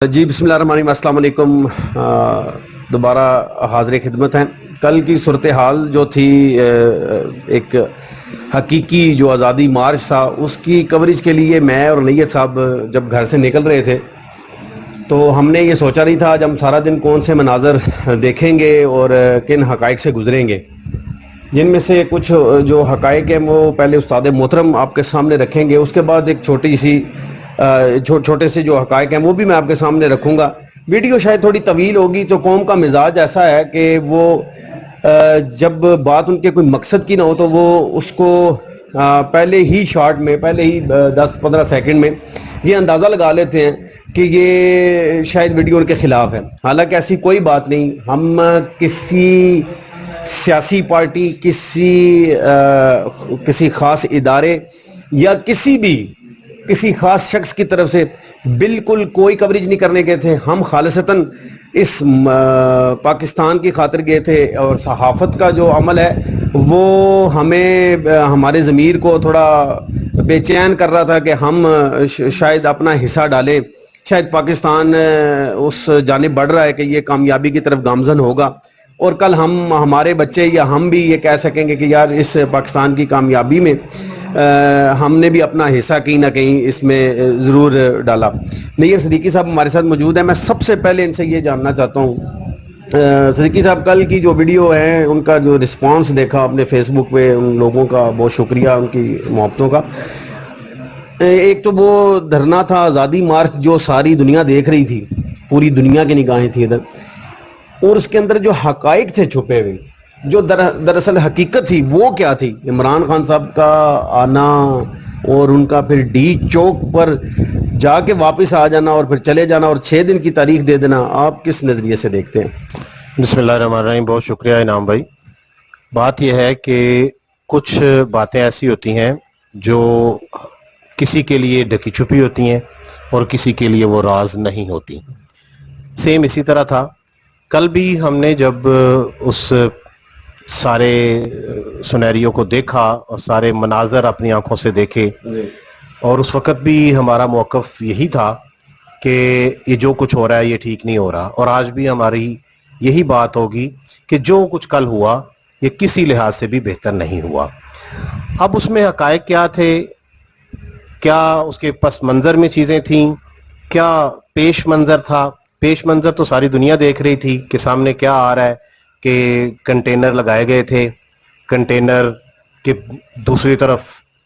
جی بسم اللہ الرحمن الرحیم، السلام علیکم۔ دوبارہ حاضر خدمت ہیں۔ کل کی صورتحال جو تھی، ایک حقیقی جو آزادی مارچ تھا، اس کی کوریج کے لیے میں اور نیت صاحب جب گھر سے نکل رہے تھے تو ہم نے یہ سوچا نہیں تھا آج ہم سارا دن کون سے مناظر دیکھیں گے اور کن حقائق سے گزریں گے، جن میں سے کچھ جو حقائق ہیں وہ پہلے استاد محترم آپ کے سامنے رکھیں گے، اس کے بعد ایک چھوٹے سے جو حقائق ہیں وہ بھی میں آپ کے سامنے رکھوں گا۔ ویڈیو شاید تھوڑی طویل ہوگی، تو قوم کا مزاج ایسا ہے کہ وہ جب بات ان کے کوئی مقصد کی نہ ہو تو وہ اس کو پہلے ہی شارٹ میں، پہلے ہی 10-15 سیکنڈ میں یہ اندازہ لگا لیتے ہیں کہ یہ شاید ویڈیو ان کے خلاف ہے۔ حالانکہ ایسی کوئی بات نہیں۔ ہم کسی سیاسی پارٹی، کسی خاص ادارے یا کسی خاص شخص کی طرف سے بالکل کوئی کوریج نہیں کرنے گئے تھے۔ ہم خالصتاً اس پاکستان کی خاطر گئے تھے، اور صحافت کا جو عمل ہے وہ ہمارے ضمیر کو تھوڑا بے چین کر رہا تھا کہ ہم شاید اپنا حصہ ڈالیں، شاید پاکستان اس جانب بڑھ رہا ہے کہ یہ کامیابی کی طرف گامزن ہوگا، اور کل ہمارے بچے یا ہم بھی یہ کہہ سکیں گے کہ یار اس پاکستان کی کامیابی میں ہم نے بھی اپنا حصہ کہیں نہ کہیں اس میں ضرور ڈالا۔ نیت صدیقی صاحب ہمارے ساتھ موجود ہیں۔ میں سب سے پہلے ان سے یہ جاننا چاہتا ہوں، صدیقی صاحب کل کی جو ویڈیو ہے ان کا جو رسپانس دیکھا اپنے فیس بک پہ، ان لوگوں کا بہت شکریہ، ان کی محبتوں کا۔ ایک تو وہ دھرنا تھا آزادی مارچ جو ساری دنیا دیکھ رہی تھی، پوری دنیا کی نگاہیں تھیں ادھر، اور اس کے اندر جو حقائق تھے چھپے ہوئے، جو دراصل حقیقت تھی وہ کیا تھی؟ عمران خان صاحب کا آنا اور ان کا پھر ڈی چوک پر جا کے واپس آ جانا اور پھر چلے جانا اور 6 دن کی تاریخ دے دینا، آپ کس نظریے سے دیکھتے ہیں؟ بسم اللہ الرحمن الرحیم۔ بہت شکریہ انعام بھائی۔ بات یہ ہے کہ کچھ باتیں ایسی ہوتی ہیں جو کسی کے لیے ڈھکی چھپی ہوتی ہیں اور کسی کے لیے وہ راز نہیں ہوتی۔ سیم اسی طرح تھا کل بھی، ہم نے جب اس سارے سنیریو کو دیکھا اور سارے مناظر اپنی آنکھوں سے دیکھے، اور اس وقت بھی ہمارا موقف یہی تھا کہ یہ جو کچھ ہو رہا ہے یہ ٹھیک نہیں ہو رہا، اور آج بھی ہماری یہی بات ہوگی کہ جو کچھ کل ہوا یہ کسی لحاظ سے بھی بہتر نہیں ہوا۔ اب اس میں حقائق کیا تھے، کیا اس کے پس منظر میں چیزیں تھیں، کیا پیش منظر تھا؟ پیش منظر تو ساری دنیا دیکھ رہی تھی کہ سامنے کیا آ رہا ہے، کہ کنٹینر لگائے گئے تھے، کنٹینر کے دوسری طرف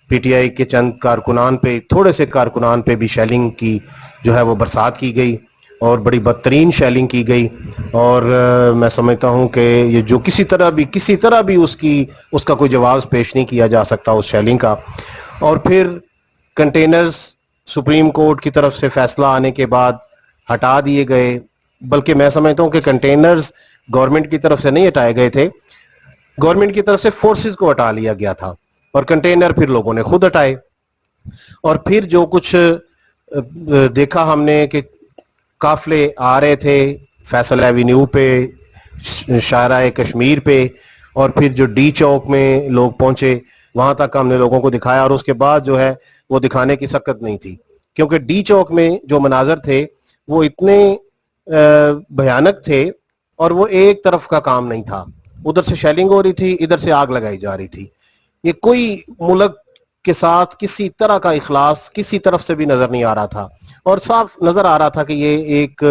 پی ٹی آئی کے چند کارکنان پہ، تھوڑے سے کارکنان پہ بھی شیلنگ کی جو ہے وہ برسات کی گئی، اور بڑی بدترین شیلنگ کی گئی، اور میں سمجھتا ہوں کہ یہ جو کسی طرح بھی اس کا کوئی جواز پیش نہیں کیا جا سکتا اس شیلنگ کا۔ اور پھر کنٹینرز سپریم کورٹ کی طرف سے فیصلہ آنے کے بعد ہٹا دیے گئے، بلکہ میں سمجھتا ہوں کہ کنٹینرز گورنمنٹ کی طرف سے نہیں ہٹائے گئے تھے، گورنمنٹ کی طرف سے فورسز کو ہٹا لیا گیا تھا، اور کنٹینر پھر لوگوں نے خود ہٹائے۔ اور پھر جو کچھ دیکھا ہم نے کہ قافلے آ رہے تھے فیصل ایوینیو پہ، شاہراہ کشمیر پہ، اور پھر جو ڈی چوک میں لوگ پہنچے وہاں تک ہم نے لوگوں کو دکھایا، اور اس کے بعد جو ہے وہ دکھانے کی سکت نہیں تھی، کیونکہ ڈی چوک میں جو مناظر تھے وہ اتنے بھیانک تھے، اور وہ ایک طرف کا کام نہیں تھا، ادھر سے شیلنگ ہو رہی تھی، ادھر سے آگ لگائی جا رہی تھی۔ یہ کوئی ملک کے ساتھ کسی طرح کا اخلاص کسی طرف سے بھی نظر نہیں آ رہا تھا، اور صاف نظر آ رہا تھا کہ یہ ایک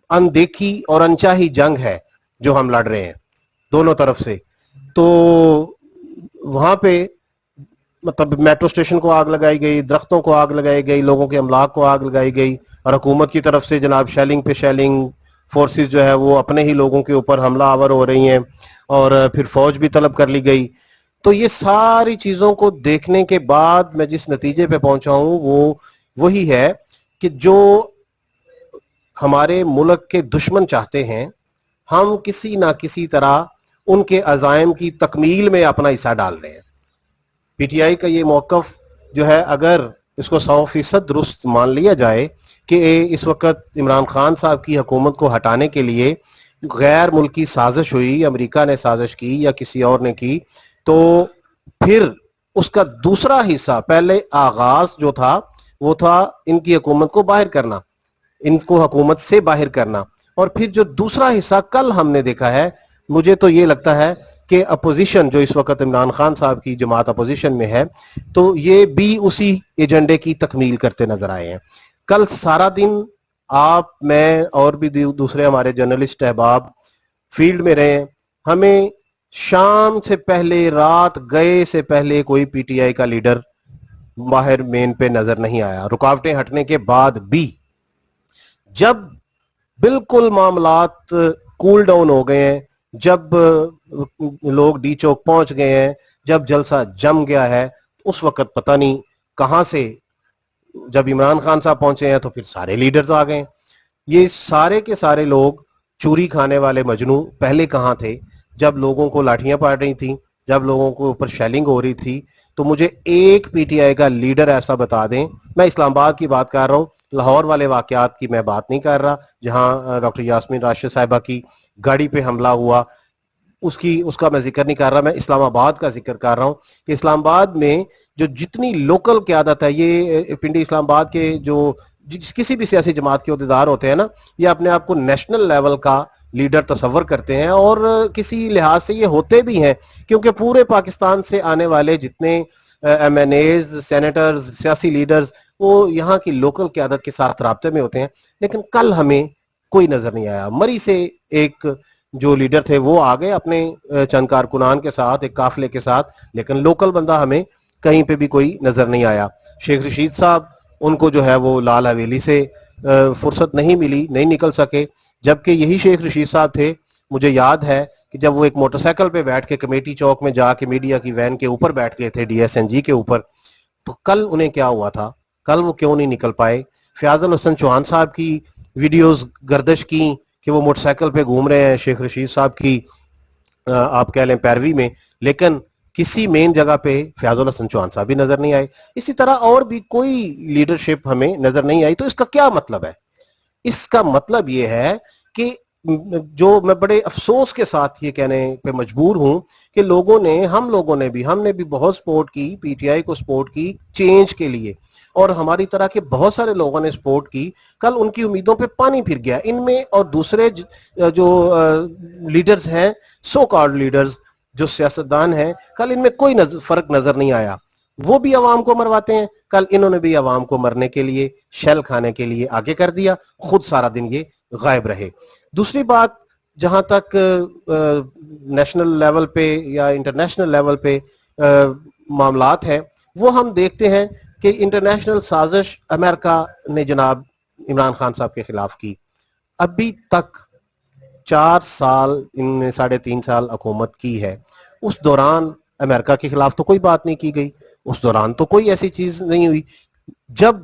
اندیکھی اور انچاہی جنگ ہے جو ہم لڑ رہے ہیں دونوں طرف سے۔ تو وہاں پہ مطلب میٹرو اسٹیشن کو آگ لگائی گئی، درختوں کو آگ لگائی گئی، لوگوں کے املاک کو آگ لگائی گئی، اور حکومت کی طرف سے جناب شیلنگ پہ شیلنگ، فورسز جو ہے وہ اپنے ہی لوگوں کے اوپر حملہ آور ہو رہی ہیں، اور پھر فوج بھی طلب کر لی گئی۔ تو یہ ساری چیزوں کو دیکھنے کے بعد میں جس نتیجے پہ پہنچا ہوں وہ وہی ہے کہ جو ہمارے ملک کے دشمن چاہتے ہیں، ہم کسی نہ کسی طرح ان کے عزائم کی تکمیل میں اپنا حصہ ڈال رہے ہیں۔ پی ٹی آئی کا یہ موقف جو ہے، اگر اس کو 100% درست مان لیا جائے کہ اس وقت عمران خان صاحب کی حکومت کو ہٹانے کے لیے غیر ملکی سازش ہوئی، امریکہ نے سازش کی یا کسی اور نے کی، تو پھر اس کا دوسرا حصہ، پہلے آغاز جو تھا وہ تھا ان کی حکومت کو باہر کرنا، ان کو حکومت سے باہر کرنا. اور پھر جو دوسرا حصہ کل ہم نے دیکھا ہے, مجھے تو یہ لگتا ہے کہ اپوزیشن جو اس وقت عمران خان صاحب کی جماعت اپوزیشن میں ہے, تو یہ بھی اسی ایجنڈے کی تکمیل کرتے نظر آئے ہیں. کل سارا دن آپ, میں اور بھی دوسرے ہمارے جرنلسٹ احباب فیلڈ میں رہے ہیں, ہمیں شام سے پہلے, رات گئے سے پہلے کوئی پی ٹی آئی کا لیڈر باہر مین پہ نظر نہیں آیا. رکاوٹیں ہٹنے کے بعد بھی جب بالکل معاملات کول ڈاؤن ہو گئے ہیں, جب لوگ ڈی چوک پہنچ گئے ہیں, جب جلسہ جم گیا ہے, اس وقت پتہ نہیں کہاں سے جب عمران خان صاحب پہنچے ہیں تو پھر سارے لیڈرز آ گئے. یہ سارے کے سارے لوگ چوری کھانے والے مجنو پہلے کہاں تھے جب لوگوں کو لاٹھیاں پڑ رہی تھیں, جب لوگوں کو اوپر شیلنگ ہو رہی تھی؟ تو مجھے ایک پی ٹی آئی کا لیڈر ایسا بتا دیں. میں اسلام آباد کی بات کر رہا ہوں, لاہور والے واقعات کی میں بات نہیں کر رہا جہاں ڈاکٹر یاسمین راشد صاحبہ کی گاڑی پہ حملہ ہوا, اس کا میں ذکر نہیں کر رہا. میں اسلام آباد کا ذکر کر رہا ہوں کہ اسلام آباد میں جو جتنی لوکل قیادت ہے, یہ پنڈی اسلام آباد کے جو کسی بھی سیاسی جماعت کے عہدیدار ہوتے ہیں نا, یہ اپنے آپ کو نیشنل لیول کا لیڈر تصور کرتے ہیں, اور کسی لحاظ سے یہ ہوتے بھی ہیں, کیونکہ پورے پاکستان سے آنے والے جتنے ایم این ایز, سینیٹرز, سیاسی لیڈرز, وہ یہاں کی لوکل قیادت کے ساتھ رابطے میں ہوتے ہیں. لیکن کل ہمیں کوئی نظر نہیں آیا. مری سے ایک جو لیڈر تھے وہ آ گئے اپنے چند کارکنان کے ساتھ, ایک قافلے کے ساتھ, لیکن لوکل بندہ ہمیں کہیں پہ بھی کوئی نظر نہیں آیا. شیخ رشید صاحب, ان کو جو ہے وہ لال حویلی سے فرصت نہیں ملی, نہیں نکل سکے, جبکہ یہی شیخ رشید صاحب تھے, مجھے یاد ہے کہ جب وہ ایک موٹر سائیکل پہ بیٹھ کے کمیٹی چوک میں جا کے میڈیا کی وین کے اوپر بیٹھ گئے تھے, ڈی ایس این جی کے اوپر, تو کل انہیں کیا ہوا تھا؟ کل وہ کیوں نہیں نکل پائے؟ فیاض الحسن چوہان صاحب کی ویڈیوز گردش کی کہ وہ موٹر سائیکل پہ گھوم رہے ہیں شیخ رشید صاحب کی آپ کہہ لیں پیروی میں, لیکن کسی مین جگہ پہ فیاض الحسن چوہان صاحب بھی نظر نہیں آئے. اسی طرح اور بھی کوئی لیڈرشپ ہمیں نظر نہیں آئی. تو اس کا کیا مطلب ہے؟ اس کا مطلب یہ ہے کہ جو میں بڑے افسوس کے ساتھ یہ کہنے پہ مجبور ہوں کہ ہم نے بھی بہت سپورٹ کی, پی ٹی آئی کو سپورٹ کی چینج کے لیے, اور ہماری طرح کے بہت سارے لوگوں نے سپورٹ کی. کل ان کی امیدوں پہ پانی پھر گیا. ان میں اور دوسرے جو لیڈرز ہیں, سو کالڈ لیڈرز, جو سیاستدان ہیں, کل ان میں کوئی فرق نظر نہیں آیا. وہ بھی عوام کو مرواتے ہیں, کل انہوں نے بھی عوام کو مرنے کے لیے, شیل کھانے کے لیے آگے کر دیا, خود سارا دن یہ غائب رہے. دوسری بات, جہاں تک نیشنل لیول پہ یا انٹرنیشنل لیول پہ معاملات ہیں, وہ ہم دیکھتے ہیں کہ انٹرنیشنل سازش امریکہ نے جناب عمران خان صاحب کے خلاف کی. ابھی تک 4 سال, ان نے 3.5 سال حکومت کی ہے, اس دوران امریکہ کے خلاف تو کوئی بات نہیں کی گئی, اس دوران تو کوئی ایسی چیز نہیں ہوئی. جب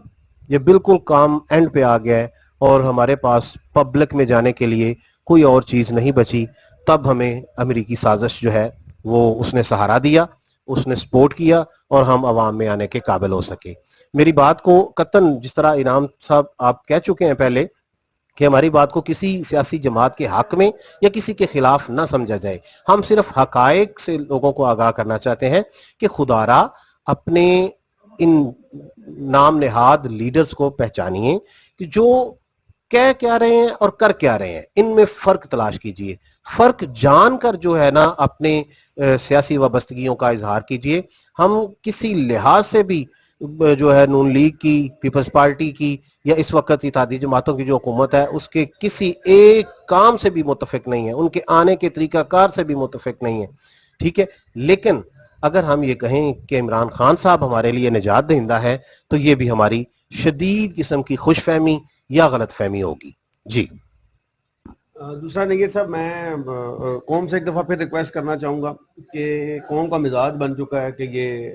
یہ بالکل کام اینڈ پہ آ گیا ہے اور ہمارے پاس پبلک میں جانے کے لیے کوئی اور چیز نہیں بچی, تب ہمیں امریکی سازش جو ہے وہ اس نے سہارا دیا, اس نے سپورٹ کیا, اور ہم عوام میں آنے کے قابل ہو سکے. میری بات کو قطعاً, جس طرح انعام صاحب آپ کہہ چکے ہیں پہلے, کہ ہماری بات کو کسی سیاسی جماعت کے حق میں یا کسی کے خلاف نہ سمجھا جائے. ہم صرف حقائق سے لوگوں کو آگاہ کرنا چاہتے ہیں کہ خدا را اپنے ان نام نہاد لیڈرز کو پہچانیے کہ جو کہہ کیا رہے ہیں اور کر کیا رہے ہیں, ان میں فرق تلاش کیجئے. فرق جان کر جو ہے نا اپنے سیاسی وابستگیوں کا اظہار کیجئے. ہم کسی لحاظ سے بھی جو ہے نون لیگ کی, پیپلز پارٹی کی, یا اس وقت اتحادی جماعتوں کی جو حکومت ہے, اس کے کسی ایک کام سے بھی متفق نہیں ہے, ان کے آنے کے طریقہ کار سے بھی متفق نہیں ہے, ٹھیک ہے. لیکن اگر ہم یہ کہیں کہ عمران خان صاحب ہمارے لیے نجات دہندہ ہے, تو یہ بھی ہماری شدید قسم کی خوش فہمی یا غلط فہمی ہوگی. جی دوسرا نگیر صاحب, میں قوم سے ایک دفعہ پھر ریکویسٹ کرنا چاہوں گا کہ قوم کا مزاج بن چکا ہے کہ یہ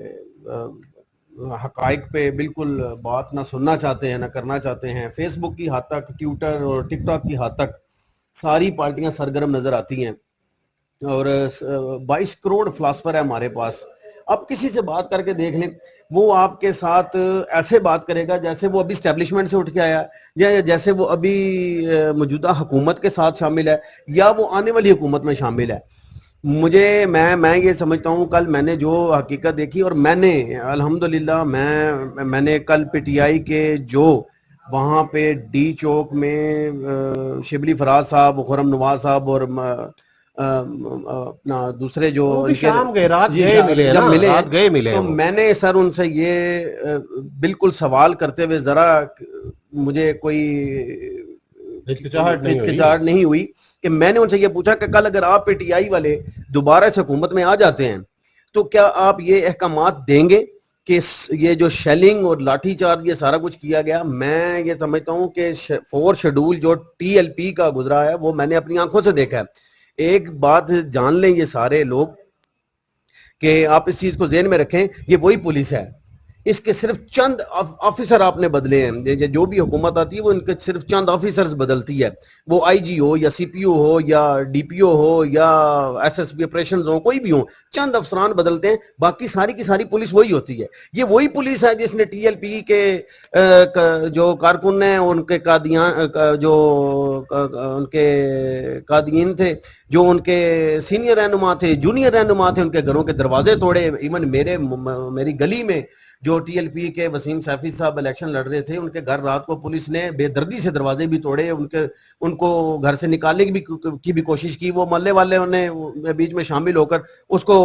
حقائق پہ بالکل بات نہ سننا چاہتے ہیں, نہ کرنا چاہتے ہیں. فیس بک کی حد تک, ٹویٹر اور ٹک ٹاک کی حد تک ساری پارٹیاں سرگرم نظر آتی ہیں, اور 22 کروڑ فلاسفر ہے ہمارے پاس. اب کسی سے بات کر کے دیکھ لیں, وہ آپ کے ساتھ ایسے بات کرے گا جیسے وہ ابھی اسٹیبلشمنٹ سے اٹھ کے آیا, یا جیسے وہ ابھی موجودہ حکومت کے ساتھ شامل ہے, یا وہ آنے والی حکومت میں شامل ہے. میں یہ سمجھتا ہوں, کل میں نے جو حقیقت دیکھی, اور میں نے الحمدللہ میں نے کل پی ٹی آئی کے جو وہاں پہ ڈی چوک میں شبلی فراز صاحب، خرم نواز صاحب اور اپنا دوسرے جو وہ بھی ان کے شام گئے، رات جی گئے ملے ہیں جب نا، ملے ہیں رات گئے ملے ہیں تو وہ. میں نے سر ان سے یہ بالکل سوال کرتے ہوئے ذرا مجھے کوئی ہچکچاہٹ نہیں ہوئی. ہچکچاہٹ نہیں ہوئی کہ میں نے ان سے یہ پوچھا کہ کل اگر آپ پی ٹی آئی والے دوبارہ اس حکومت میں آ جاتے ہیں تو کیا آپ یہ احکامات دیں گے کہ یہ جو شیلنگ اور لاٹھی چارج یہ سارا کچھ کیا گیا. میں یہ سمجھتا ہوں کہ 4 شیڈول جو ٹی ایل پی کا گزرا ہے وہ میں نے اپنی آنکھوں سے دیکھا ہے. ایک بات جان لیں یہ سارے لوگ کہ آپ اس چیز کو ذہن میں رکھیں، یہ وہی پولیس ہے، اس کے صرف چند آفیسر آپ نے بدلے ہیں. جو بھی حکومت آتی ہے وہ ان کے صرف چند آفیسرز بدلتی ہے، وہ آئی جی ہو یا سی پی او ہو یا ڈی پی او ہو یا ایس ایس پی آپریشنز ہو، کوئی بھی ہو، چند افسران بدلتے ہیں، باقی ساری کی ساری پولیس وہی ہوتی ہے. یہ وہی پولیس ہے جس نے ٹی ایل پی کے جو کارکن ہیں ان کے قادیان جو ان کے قادین تھے، جو ان کے سینئر رہنما تھے، جونیئر رہنما تھے، ان کے گھروں کے دروازے توڑے. ایون میری گلی میں جو ٹی ایل پی کے وسیم سیفی صاحب الیکشن لڑ رہے تھے، ان کے گھر رات کو پولیس نے بے دردی سے دروازے بھی توڑے، ان کو گھر سے نکالنے کی بھی کوشش کی. وہ محلے والے نے بیچ میں شامل ہو کر اس کو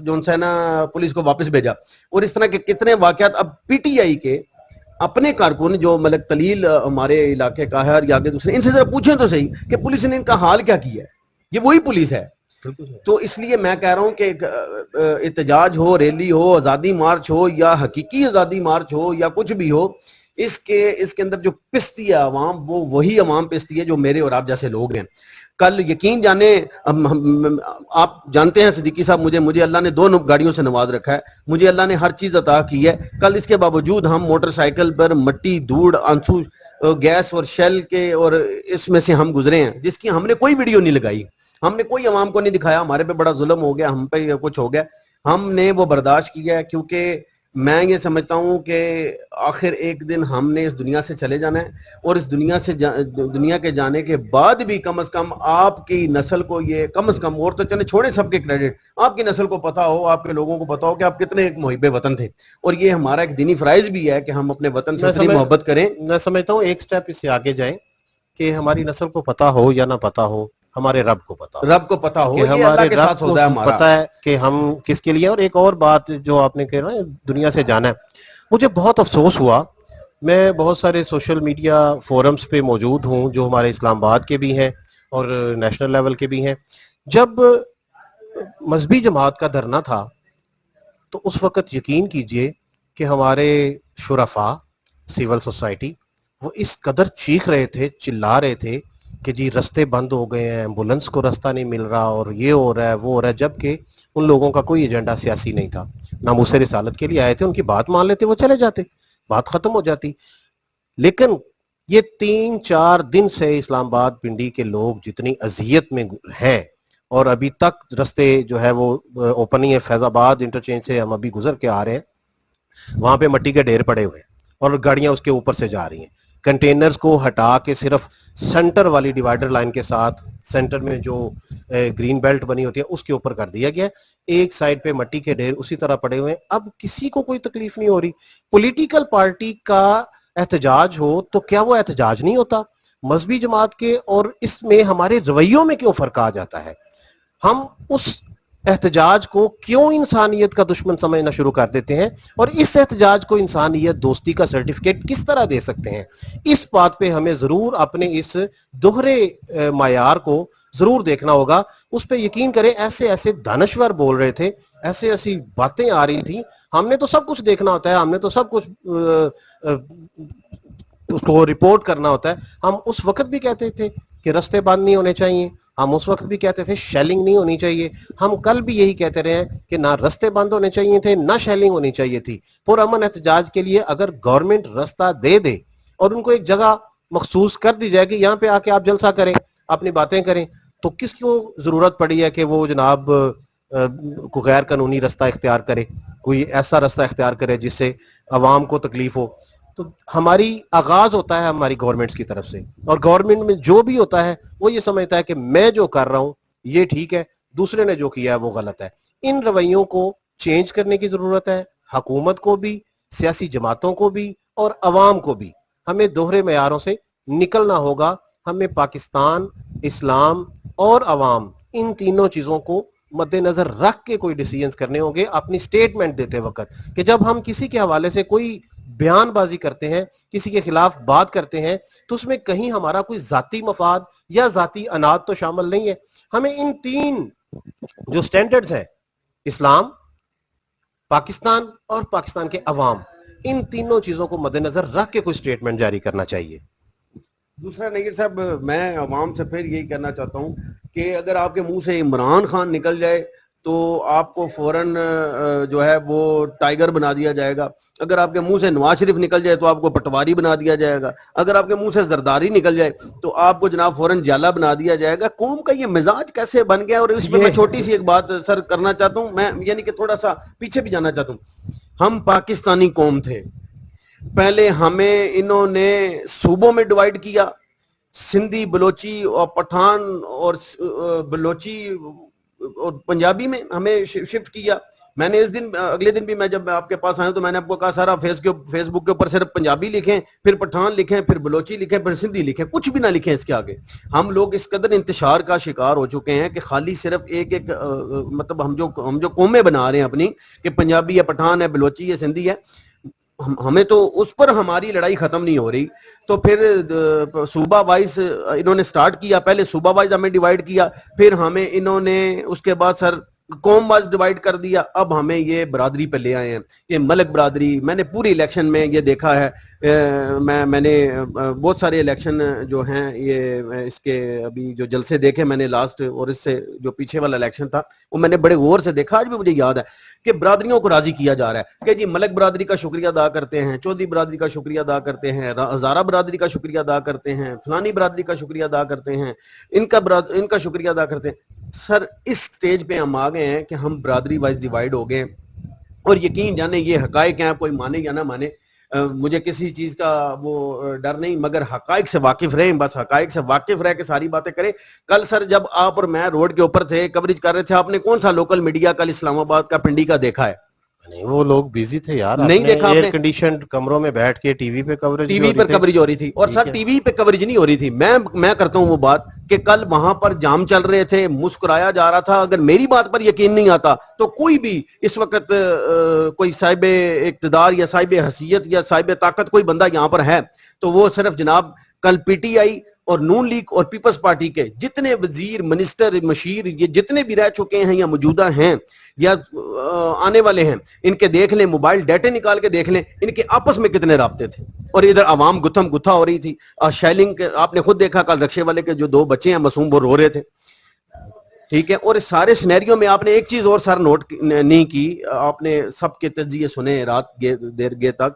جو ان سے نا پولیس کو واپس بھیجا. اور اس طرح کے کتنے واقعات. اب پی ٹی آئی کے اپنے کارکن جو ملک تلیل ہمارے علاقے کا ہے اور یا دوسرے، ان سے ذرا پوچھیں تو صحیح کہ پولیس نے ان کا حال کیا کیا ہے. یہ وہی پولیس ہے. تو اس لیے میں کہہ رہا ہوں کہ احتجاج ہو، ریلی ہو، آزادی مارچ ہو یا حقیقی آزادی مارچ ہو یا کچھ بھی ہو، اس کے اندر جو پستی ہے عوام، وہ وہی عوام پستی ہے جو میرے اور آپ جیسے لوگ ہیں. کل یقین جانے آپ جانتے ہیں صدیقی صاحب، مجھے اللہ نے 2 گاڑیوں سے نواز رکھا ہے، مجھے اللہ نے ہر چیز عطا کی ہے. کل اس کے باوجود ہم موٹر سائیکل پر مٹی، دھوڑ، آنسو، گیس اور شیل کے اور اس میں سے ہم گزرے ہیں، جس کی ہم نے کوئی ویڈیو نہیں لگائی، ہم نے کوئی عوام کو نہیں دکھایا ہمارے پہ بڑا ظلم ہو گیا، ہم پہ کچھ ہو گیا. ہم نے وہ برداشت کیا ہے کیونکہ میں یہ سمجھتا ہوں کہ آخر ایک دن ہم نے اس دنیا سے چلے جانا ہے، اور اس دنیا کے جانے کے بعد بھی کم از کم آپ کی نسل کو یہ کم از کم، اور تو چلے چھوڑیں سب کے کریڈٹ، آپ کی نسل کو پتا ہو، آپ کے لوگوں کو پتا ہو کہ آپ کتنے ایک محب وطن تھے. اور یہ ہمارا ایک دینی فرائض بھی ہے کہ ہم اپنے وطن سے اتنی محبت کریں. میں سمجھتا ہوں ایک سٹیپ اس سے آگے جائیں کہ ہماری نسل کو پتا ہو یا نہ پتا ہو، ہمارے رب کو پتا ہو، رب کو پتا ہو، کہ یہ اللہ ہمارے کے رب ساتھ کو ہوتا ہے ہمارا. پتا ہے کہ ہم کس کے لیے. اور ایک اور بات جو آپ نے کہا نا دنیا سے جانا ہے، مجھے بہت افسوس ہوا. میں بہت سارے سوشل میڈیا فورمز پہ موجود ہوں جو ہمارے اسلام آباد کے بھی ہیں اور نیشنل لیول کے بھی ہیں. جب مذہبی جماعت کا دھرنا تھا تو اس وقت یقین کیجئے کہ ہمارے شرفاء، سول سوسائٹی، وہ اس قدر چیخ رہے تھے، چلا رہے تھے کہ جی رستے بند ہو گئے ہیں، ایمبولنس کو رستہ نہیں مل رہا اور یہ ہو رہا ہے وہ ہو رہا ہے، جبکہ ان لوگوں کا کوئی ایجنڈا سیاسی نہیں تھا. ناموس رسالت کے لیے آئے تھے، ان کی بات مان لیتے، وہ چلے جاتے، بات ختم ہو جاتی. لیکن یہ 3-4 دن سے اسلام آباد پنڈی کے لوگ جتنی اذیت میں ہیں، اور ابھی تک رستے جو ہے وہ اوپن ہی ہے. فیض آباد انٹرچینج سے ہم ابھی گزر کے آ رہے ہیں، وہاں پہ مٹی کے ڈھیر پڑے ہوئے ہیں اور گاڑیاں اس کے اوپر سے جا رہی ہیں. کنٹینرز کو ہٹا کے صرف سینٹر والی ڈیوائیڈر لائن کے ساتھ، سینٹر میں جو گرین بیلٹ بنی ہوتی ہے اس کے اوپر کر دیا گیا. ایک سائڈ پہ مٹی کے ڈھیر اسی طرح پڑے ہوئے ہیں. اب کسی کو کوئی تکلیف نہیں ہو رہی. پولیٹیکل پارٹی کا احتجاج ہو تو کیا وہ احتجاج نہیں ہوتا؟ مذہبی جماعت کے اور اس میں ہمارے رویوں میں کیوں فرق آ جاتا ہے؟ ہم اس احتجاج کو کیوں انسانیت کا دشمن سمجھنا شروع کر دیتے ہیں، اور اس احتجاج کو انسانیت دوستی کا سرٹیفکیٹ کس طرح دے سکتے ہیں؟ اس بات پہ ہمیں ضرور اپنے اس دوہرے معیار کو ضرور دیکھنا ہوگا. اس پہ یقین کریں، ایسے ایسے دانشور بول رہے تھے، ایسے ایسی باتیں آ رہی تھیں. ہم نے تو سب کچھ دیکھنا ہوتا ہے، ہم نے تو سب کچھ اس کو رپورٹ کرنا ہوتا ہے. ہم اس وقت بھی کہتے تھے کہ رستے بند نہیں ہونے چاہیے، ہم اس وقت بھی کہتے تھے شیلنگ نہیں ہونی چاہیے، ہم کل بھی یہی کہتے رہے ہیں کہ نہ رستے بند ہونے چاہیے تھے، نہ شیلنگ ہونی چاہیے تھی. پرامن احتجاج کے لیے اگر گورنمنٹ رستہ دے دے اور ان کو ایک جگہ مخصوص کر دی جائے کہ یہاں پہ آ کے آپ جلسہ کریں، اپنی باتیں کریں، تو کس کیوں ضرورت پڑی ہے کہ وہ جناب کو غیر قانونی رستہ اختیار کرے، کوئی ایسا رستہ اختیار کرے جس سے عوام کو تکلیف ہو؟ تو ہماری آغاز ہوتا ہے ہماری گورنمنٹس کی طرف سے، اور گورنمنٹ میں جو بھی ہوتا ہے وہ یہ سمجھتا ہے کہ میں جو کر رہا ہوں یہ ٹھیک ہے، دوسرے نے جو کیا ہے وہ غلط ہے. ان رویوں کو چینج کرنے کی ضرورت ہے، حکومت کو بھی، سیاسی جماعتوں کو بھی اور عوام کو بھی. ہمیں دوہرے معیاروں سے نکلنا ہوگا. ہمیں پاکستان، اسلام اور عوام، ان تینوں چیزوں کو مد نظر رکھ کے کوئی ڈیسیجنز کرنے ہوں گے اپنی سٹیٹمنٹ دیتے وقت. کہ جب ہم کسی کے حوالے سے کوئی بیان بازی کرتے ہیں، کسی کے خلاف بات کرتے ہیں، تو اس میں کہیں ہمارا کوئی ذاتی مفاد یا ذاتی انات تو شامل نہیں ہے. ہمیں ان تین جو سٹینڈرڈز ہیں، اسلام، پاکستان اور پاکستان کے عوام، ان تینوں چیزوں کو مد نظر رکھ کے کوئی سٹیٹمنٹ جاری کرنا چاہیے. دوسرا نیر صاحب، میں عوام سے پھر یہی کہنا چاہتا ہوں کہ اگر آپ کے منہ سے عمران خان نکل جائے تو آپ کو فوراً جو ہے وہ ٹائیگر بنا دیا جائے گا. اگر آپ کے منہ سے نواز شریف نکل جائے تو آپ کو پٹواری بنا دیا جائے گا. اگر آپ کے منہ سے زرداری نکل جائے تو آپ کو جناب فوراً جالا بنا دیا جائے گا. قوم کا یہ مزاج کیسے بن گیا؟ اور اس پہ میں چھوٹی سی ایک بات سر کرنا چاہتا ہوں، میں یعنی کہ تھوڑا سا پیچھے بھی جانا چاہتا ہوں. ہم پاکستانی قوم تھے، پہلے ہمیں انہوں نے صوبوں میں ڈیوائیڈ کیا، سندھی، بلوچی اور پٹھان اور بلوچی اور پنجابی میں ہمیں شفٹ کیا. میں نے اس دن اگلے دن بھی میں جب آپ کے پاس آیا تو میں نے آپ کو کہا سارا فیس بک کے اوپر صرف پنجابی لکھیں، پھر پٹھان لکھیں، پھر بلوچی لکھیں، پھر سندھی لکھیں، کچھ بھی نہ لکھیں اس کے آگے. ہم لوگ اس قدر انتشار کا شکار ہو چکے ہیں کہ خالی صرف ایک مطلب ہم جو قومیں بنا رہے ہیں اپنی، کہ پنجابی ہے، پٹھان ہے، بلوچی ہے، سندھی ہے، ہمیں تو اس پر ہماری لڑائی ختم نہیں ہو رہی. تو پھر صوبہ وائز انہوں نے سٹارٹ کیا، پہلے صوبہ وائز ہمیں ڈیوائیڈ کیا، پھر ہمیں انہوں نے اس کے بعد سر قوم وائز ڈیوائیڈ کر دیا. اب ہمیں یہ برادری پہ لے آئے ہیں کہ ملک برادری. میں نے پوری الیکشن میں یہ دیکھا ہے، میں نے بہت سارے الیکشن جو ہیں یہ اس کے ابھی جو جلسے دیکھے میں نے لاسٹ، اور اس سے جو پیچھے والا الیکشن تھا وہ میں نے بڑے غور سے دیکھا. آج بھی مجھے یاد ہے کہ برادریوں کو راضی کیا جا رہا ہے کہ جی ملک برادری کا شکریہ ادا کرتے ہیں، چودھری برادری کا شکریہ ادا کرتے ہیں، ہزارہ برادری کا شکریہ ادا کرتے ہیں، فلانی برادری کا شکریہ ادا کرتے ہیں، ان کا شکریہ ادا کرتے ہیں. سر اس سٹیج پہ ہم آ گئے ہیں کہ ہم برادری وائز ڈیوائیڈ ہو گئے. اور یقین جانے یہ حقائق ہیں، کوئی مانے یا نہ مانے، مجھے کسی چیز کا وہ ڈر نہیں، مگر حقائق سے واقف رہیں. بس حقائق سے واقف رہ کے ساری باتیں کریں. کل سر جب آپ اور میں روڈ کے اوپر تھے، کوریج کر رہے تھے، آپ نے کون سا لوکل میڈیا کل اسلام آباد کا، پنڈی کا دیکھا ہے؟ نہیں، وہ لوگ بیزی تھے یار. نہیں دیکھا آپ ایئر نے؟ کنڈیشنڈ کمروں میں بیٹھ کے ٹی وی پہ کوریج ٹی وی پر کوریج ہو رہی تھی. اور سر ٹی وی پہ کوریج نہیں ہو رہی تھی. میں کرتا ہوں وہ بات کہ کل وہاں پر جام چل رہے تھے، مسکرایا جا رہا تھا. اگر میری بات پر یقین نہیں آتا تو کوئی بھی اس وقت کوئی صاحب اقتدار یا صاحب حیثیت یا صاحب طاقت کوئی بندہ یہاں پر ہے تو وہ صرف جناب کل پی ٹی آئی اور نون لیگ اور پیپلز پارٹی کے جتنے وزیر، منسٹر، مشیر، یہ جتنے بھی رہ چکے ہیں یا موجودہ ہیں یا آنے والے ہیں، ان کے دیکھ لیں، موبائل ڈیٹے نکال کے دیکھ لیں ان کے آپس میں کتنے رابطے تھے. اور ادھر عوام گتھم گتھا ہو رہی تھی. شیلنگ آپ نے خود دیکھا، کل رکشے والے کے جو 2 بچے ہیں معصوم، وہ رو رہے تھے. ٹھیک ہے. اور اس سارے سینیریو میں آپ نے ایک چیز اور سر نوٹ نہیں کی، آپ نے سب کے تجزیے سنے رات دیر گئے تک.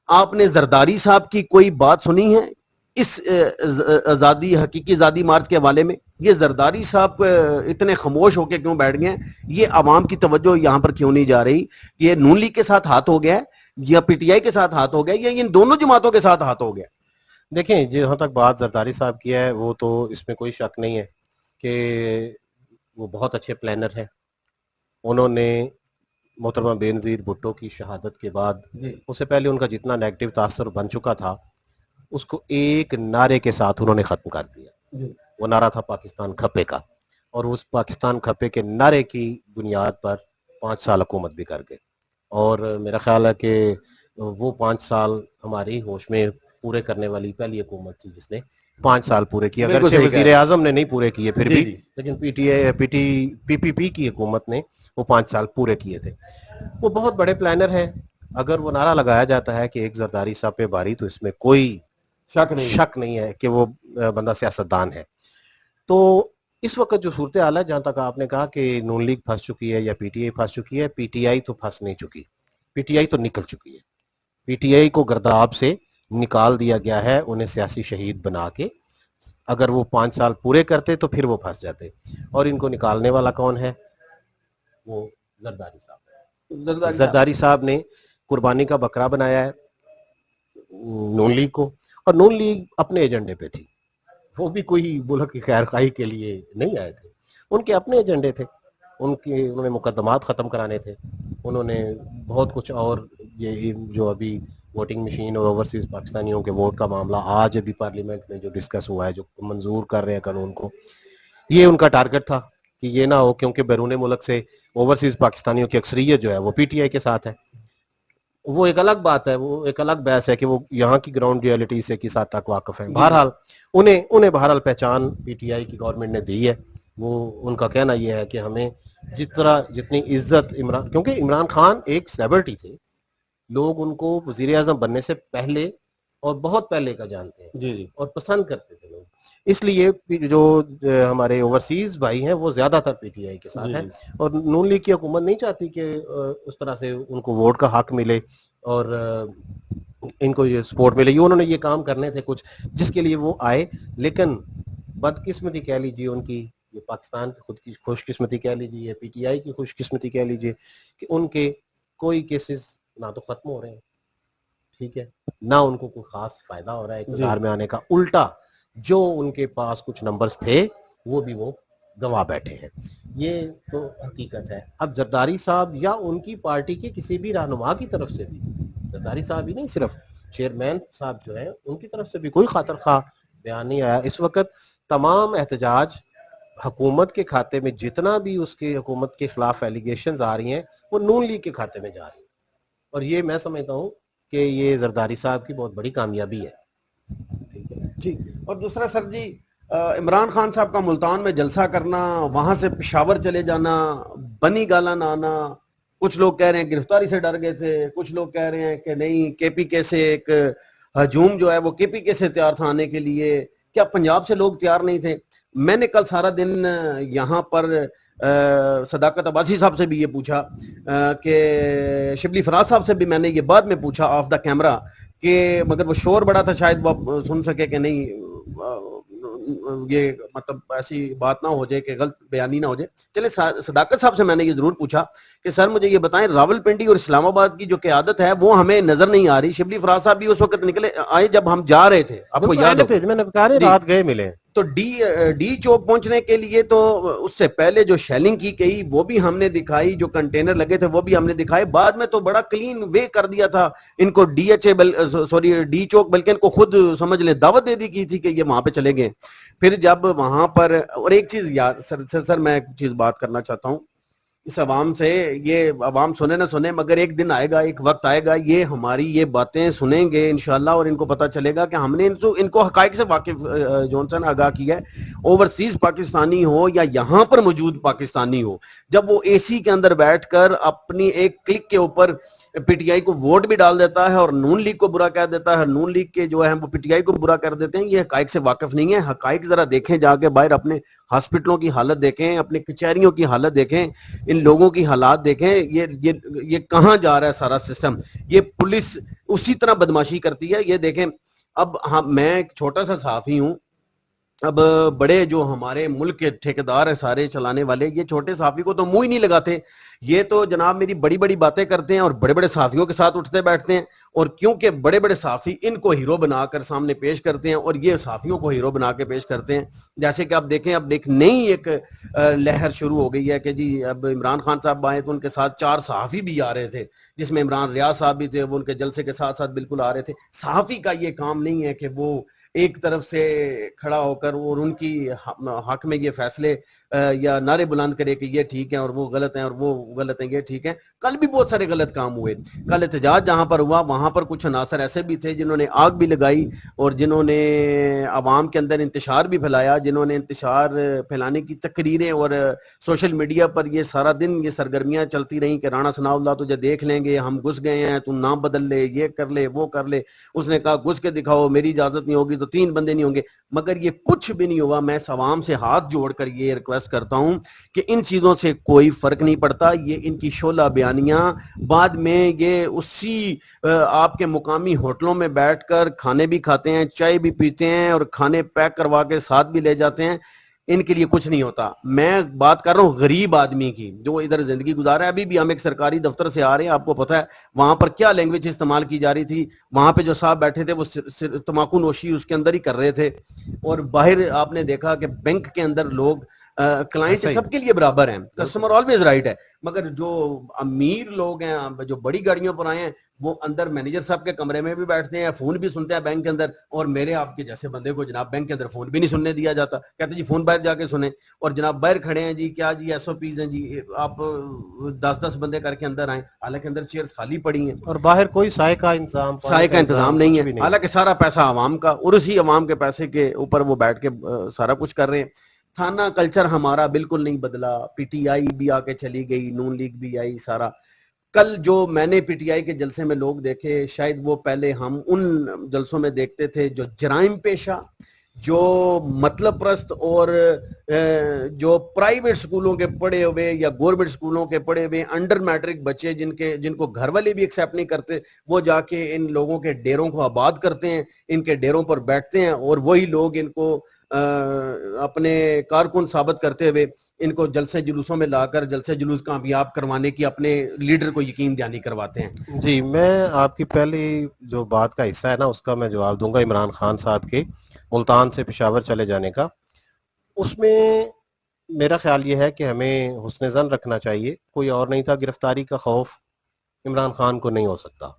آپ نے زرداری صاحب کی کوئی بات سنی ہے اس آزادی، حقیقی آزادی مارچ کے حوالے میں؟ یہ زرداری صاحب اتنے خاموش ہو کے کیوں بیٹھ گئے ہیں؟ یہ عوام کی توجہ یہاں پر کیوں نہیں جا رہی؟ یہ نون لیگ کے ساتھ ہاتھ ہو گیا ہے یا پی ٹی آئی کے ساتھ ہاتھ ہو گیا یا ان دونوں جماعتوں کے ساتھ ہاتھ ہو گیا؟ دیکھیں، جہاں تک بات زرداری صاحب کی ہے، وہ تو اس میں کوئی شک نہیں ہے کہ وہ بہت اچھے پلانر ہیں. انہوں نے محترمہ بینظیر بھٹو کی شہادت کے بعد اس سے پہلے ان کا جتنا نیگیٹو تاثر بن چکا تھا اس کو ایک نعرے کے ساتھ انہوں نے ختم کر دیا. وہ نعرہ تھا پاکستان کھپے کا، اور اس پاکستان کھپے کے نعرے کی بنیاد پر 5 سال حکومت بھی کر گئے. اور میرا خیال ہے کہ وہ 5 سال ہماری ہوش میں پورے کرنے والی پہلی حکومت تھی جس نے 5 سال پورے کیے. اگرچہ وزیر اعظم نے نہیں پورے کیے پھر بھی، لیکن پی پی پی کی حکومت نے وہ 5 سال پورے کیے تھے. وہ بہت بڑے پلانر ہیں. اگر وہ نعرہ لگایا جاتا ہے کہ ایک زرداری صاحب پہ باری، تو اس میں کوئی شک نہیں ہے کہ وہ بندہ سیاستدان ہے. تو اس وقت جو صورتحال ہے، جہاں تک آپ نے کہا کہ نون لیگ پھنس چکی ہے یا پی ٹی آئی پھنس چکی ہے، پی ٹی آئی تو پھنس نہیں چکی. پی ٹی آئی تو نکل چکی ہے. پی ٹی آئی کو گرداب سے نکال دیا گیا ہے انہیں سیاسی شہید بنا کے. اگر وہ 5 سال پورے کرتے تو پھر وہ پھنس جاتے. اور ان کو نکالنے والا کون ہے؟ وہ زرداری صاحب. زرداری صاحب نے قربانی کا بکرا بنایا ہے نون لیگ کو، اور نون لیگ اپنے ایجنڈے پہ تھی. وہ بھی کوئی ملک کی خیر خواہی کے لیے نہیں آئے تھے. ان کے اپنے ایجنڈے تھے. انہوں نے مقدمات ختم کرانے تھے. انہوں نے بہت کچھ، اور یہ جو ابھی ووٹنگ مشین اور اوورسیز پاکستانیوں کے ووٹ کا معاملہ آج ابھی پارلیمنٹ میں جو ڈسکس ہوا ہے, جو منظور کر رہے ہیں قانون کو, یہ ان کا ٹارگٹ تھا کہ یہ نہ ہو, کیونکہ بیرون ملک سے اوورسیز پاکستانیوں کی اکثریت جو ہے وہ پی ٹی آئی کے ساتھ ہے. وہ ایک الگ بات ہے, وہ ایک الگ بحث ہے کہ وہ یہاں کی گراؤنڈ ریئلٹی سے کس حد تک واقف ہیں. بہرحال انہیں بہرحال پہچان پی ٹی آئی کی گورنمنٹ نے دی ہے. وہ ان کا کہنا یہ ہے کہ ہمیں جتنی عزت عمران, کیونکہ عمران خان ایک سیلیبریٹی تھے, لوگ ان کو وزیر اعظم بننے سے پہلے اور بہت پہلے کا جانتے ہیں جی جی اور پسند کرتے تھے لوگ. اس لیے جو ہمارے اوورسیز بھائی ہیں وہ زیادہ تر پی ٹی آئی کے ساتھ ہیں, اور نون لیگ کی حکومت نہیں چاہتی کہ اس طرح سے ان کو ووٹ کا حق ملے اور ان کو یہ سپورٹ ملے. انہوں نے یہ کام کرنے تھے کچھ جس کے لیے وہ آئے, لیکن بدقسمتی کہہ لیجیے ان کی, یہ پاکستان کی خود کی خوش قسمتی کہہ لیجیے, پی ٹی آئی کی خوش قسمتی کہہ لیجیے کہ ان کے کوئی کیسز نہ تو ختم ہو رہے ہیں, ٹھیک ہے, نہ ان کو کوئی خاص فائدہ ہو رہا ہے اقتدار میں آنے کا. الٹا جو ان کے پاس کچھ نمبرز تھے وہ بھی وہ گنوا بیٹھے ہیں. یہ تو حقیقت ہے. اب زرداری صاحب یا ان کی پارٹی کے کسی بھی رہنما کی طرف سے بھی, زرداری صاحب ہی نہیں, صرف چیئرمین صاحب جو ہیں ان کی طرف سے بھی کوئی خاطر خواہ بیان نہیں آیا. اس وقت تمام احتجاج حکومت کے کھاتے میں, جتنا بھی اس کے حکومت کے خلاف ایلیگیشنز آ رہی ہیں وہ نون لیگ کے کھاتے میں جا رہی ہیں, اور یہ میں سمجھتا ہوں کہ یہ زرداری صاحب کی بہت بڑی کامیابی ہے. ٹھیک ہے جی. اور دوسرا سر جی, عمران خان صاحب کا ملتان میں جلسہ کرنا, وہاں سے پشاور چلے جانا, بنی گالن آنا, کچھ لوگ کہہ رہے ہیں گرفتاری سے ڈر گئے تھے, کچھ لوگ کہہ رہے ہیں کہ نہیں کے پی کے سے ایک ہجوم جو ہے وہ کے پی کے سے تیار تھا آنے کے لیے, کیا پنجاب سے لوگ تیار نہیں تھے؟ میں نے کل سارا دن یہاں پر صداقت عباسی صاحب سے بھی یہ پوچھا کہ شبلی فراز صاحب سے بھی میں نے یہ بعد میں پوچھا آف دا کیمرہ, کہ مگر وہ شور بڑا تھا شاید وہ سن سکے کہ نہیں یہ مطلب ایسی بات نہ ہو جائے کہ غلط بیانی نہ ہو جائے. چلے صداقت صاحب سے میں نے یہ ضرور پوچھا کہ سر مجھے یہ بتائیں, راول پنڈی اور اسلام آباد کی جو قیادت ہے وہ ہمیں نظر نہیں آ رہی. شبلی فراز صاحب بھی اس وقت نکلے آئے جب ہم جا رہے تھے, آپ کو یاد ہے, میں نے کہا رات گئے ملے, تو ڈی چوک پہنچنے کے لیے تو اس سے پہلے جو شیلنگ کی گئی وہ بھی ہم نے دکھائی, جو کنٹینر لگے تھے وہ بھی ہم نے دکھائے. بعد میں تو بڑا کلین وے کر دیا تھا ان کو D H A sorry D Chowk, بلکہ ان کو خود سمجھ لیں دعوت دے دی کی تھی کہ یہ وہاں پہ چلے گئے. پھر جب وہاں پر, اور ایک چیز یاد سر میں ایک چیز بات کرنا چاہتا ہوں اس عوام سے, یہ عوام سنے نہ سنے مگر ایک دن آئے گا, ایک وقت آئے گا, یہ ہماری یہ باتیں سنیں گے انشاءاللہ, اور ان کو پتہ چلے گا کہ ہم نے ان کو حقائق سے واقف جونسن آگاہ کیا ہے. اوورسیز پاکستانی ہو یا یہاں پر موجود پاکستانی ہو, جب وہ اے سی کے اندر بیٹھ کر اپنی ایک کلک کے اوپر پی ٹی آئی کو ووٹ بھی ڈال دیتا ہے اور نون لیگ کو برا کہہ دیتا ہے, نون لیگ کے جو ہے وہ پی ٹی آئی کو برا کر دیتے ہیں, یہ حقائق سے واقف نہیں ہے. حقائق ذرا دیکھیں, جا کے باہر اپنے ہاسپٹلوں کی حالت دیکھیں, اپنے کچہریوں کی حالت دیکھیں, ان لوگوں کی حالات دیکھیں, یہ کہاں جا رہا ہے سارا سسٹم. یہ پولیس اسی طرح بدماشی کرتی ہے. یہ دیکھیں, اب میں ایک چھوٹا سا صحافی ہوں, اب بڑے جو ہمارے ملک کے ٹھیکیدار ہیں سارے چلانے والے, یہ چھوٹے صحافی کو تو منہ ہی نہیں لگاتے. یہ تو جناب میری بڑی بڑی باتیں کرتے ہیں اور بڑے بڑے صحافیوں کے ساتھ اٹھتے بیٹھتے ہیں, اور کیونکہ بڑے بڑے صحافی ان کو ہیرو بنا کر سامنے پیش کرتے ہیں اور یہ صحافیوں کو ہیرو بنا کے پیش کرتے ہیں. جیسے کہ آپ دیکھیں, اب ایک نئی ایک لہر شروع ہو گئی ہے کہ جی اب عمران خان صاحب آئے تو ان کے ساتھ 4 صحافی بھی آ رہے تھے, جس میں عمران ریاض صاحب بھی تھے, وہ ان کے جلسے کے ساتھ ساتھ بالکل آ رہے تھے. صحافی کا یہ کام نہیں ہے کہ وہ ایک طرف سے کھڑا ہو کر اور ان کی حق میں یہ فیصلے یا نعرے بلند کرے کہ یہ ٹھیک ہے اور وہ غلط ہیں اور وہ غلط ہیں, یہ ٹھیک ہے. کل بھی بہت سارے غلط کام ہوئے. کل احتجاج جہاں پر ہوا وہاں پر کچھ عناصر ایسے بھی تھے جنہوں نے آگ بھی لگائی اور جنہوں نے عوام کے اندر انتشار بھی پھیلایا, جنہوں نے انتشار پھیلانے کی تقریریں, اور سوشل میڈیا پر یہ سارا دن یہ سرگرمیاں چلتی رہیں کہ رانا ثناء اللہ تجھے دیکھ لیں گے, ہم گھس گئے ہیں, تم نام بدل لے, یہ کر لے, وہ کر لے. اس نے کہا گھس کے دکھاؤ, میری اجازت نہیں ہوگی تو 3 بندے نہیں ہوں گے. مگر یہ کچھ بھی نہیں ہوا. میں عوام سے ہاتھ جوڑ کر یہ ریکویسٹ کرتا ہوں کہ ان چیزوں سے کوئی فرق نہیں پڑتا. یہ ان کی شعلہ بیانیاں بعد میں یہ اسی آپ کے مقامی ہوٹلوں میں بیٹھ کر کھانے بھی کھاتے ہیں, چائے بھی پیتے ہیں اور کھانے پیک کروا کے ساتھ بھی لے جاتے ہیں, ان کے لیے کچھ نہیں ہوتا. میں بات کر رہا ہوں غریب آدمی کی جو ادھر زندگی گزارا ہے. ابھی بھی ہم ایک سرکاری دفتر سے آ رہے ہیں, آپ کو پتہ ہے وہاں پر کیا لینگویج استعمال کی جا رہی تھی. وہاں پہ جو صاحب بیٹھے تھے وہ تمباکو نوشی اس کے اندر ہی کر رہے تھے, اور باہر آپ نے دیکھا کہ بینک کے اندر لوگ کلائنٹ ایسا ہی سب کے لیے برابر ہیں, کسٹمر آلویز رائٹ ہے. مگر جو امیر لوگ ہیں, جو بڑی گاڑیوں پر آئے ہیں, وہ اندر مینیجر صاحب کے کمرے میں بھی بیٹھتے ہیں, فون بھی سنتے ہیں بینک کے اندر, اور میرے آپ کے جیسے بندے کو جناب بینک کے اندر فون بھی نہیں سننے دیا جاتا, کہتے جی فون باہر جا کے سنیں, اور جناب باہر کھڑے ہیں جی, کیا جی ایس او پیز ہیں جی, آپ 10 بندے کر کے اندر آئیں, حالانکہ اندر چیئرز خالی پڑی ہیں, اور باہر کوئی سائے کا انتظام, سائے کا انتظام نہیں کچھ ہے, بھی نہیں. حالانکہ سارا پیسہ عوام کا, اور اسی عوام کے پیسے کے اوپر وہ بیٹھ کے سارا کچھ کر رہے ہیں. تھانہ کلچر ہمارا بالکل نہیں بدلا, پی ٹی آئی بھی آ کے چلی گئی, نون لیگ بھی آئی, سارا. کل جو میں نے پی ٹی آئی کے جلسے میں لوگ دیکھے, شاید وہ پہلے ہم ان جلسوں میں دیکھتے تھے جو جرائم پیشہ, جو مطلب پرست, اور جو پرائیویٹ سکولوں کے پڑھے ہوئے یا گورنمنٹ سکولوں کے پڑھے ہوئے انڈر میٹرک بچے جن کو گھر والے بھی ایکسیپٹ نہیں کرتے, وہ جا کے ان لوگوں کے ڈیروں کو آباد کرتے ہیں, ان کے ڈیروں پر بیٹھتے ہیں, اور وہی لوگ ان کو اپنے کارکن ثابت کرتے ہوئے ان کو جلسے جلوسوں میں لا کر جلسے جلوس کامیاب کروانے کی اپنے لیڈر کو یقین دہانی کرواتے ہیں. جی, میں آپ کی پہلی جو بات کا حصہ ہے نا, اس کا میں جواب دوں گا. عمران خان صاحب کے ملتان سے پشاور چلے جانے کا, اس میں میرا خیال یہ ہے کہ ہمیں حسن ظن رکھنا چاہیے. کوئی اور نہیں تھا, گرفتاری کا خوف عمران خان کو نہیں ہو سکتا.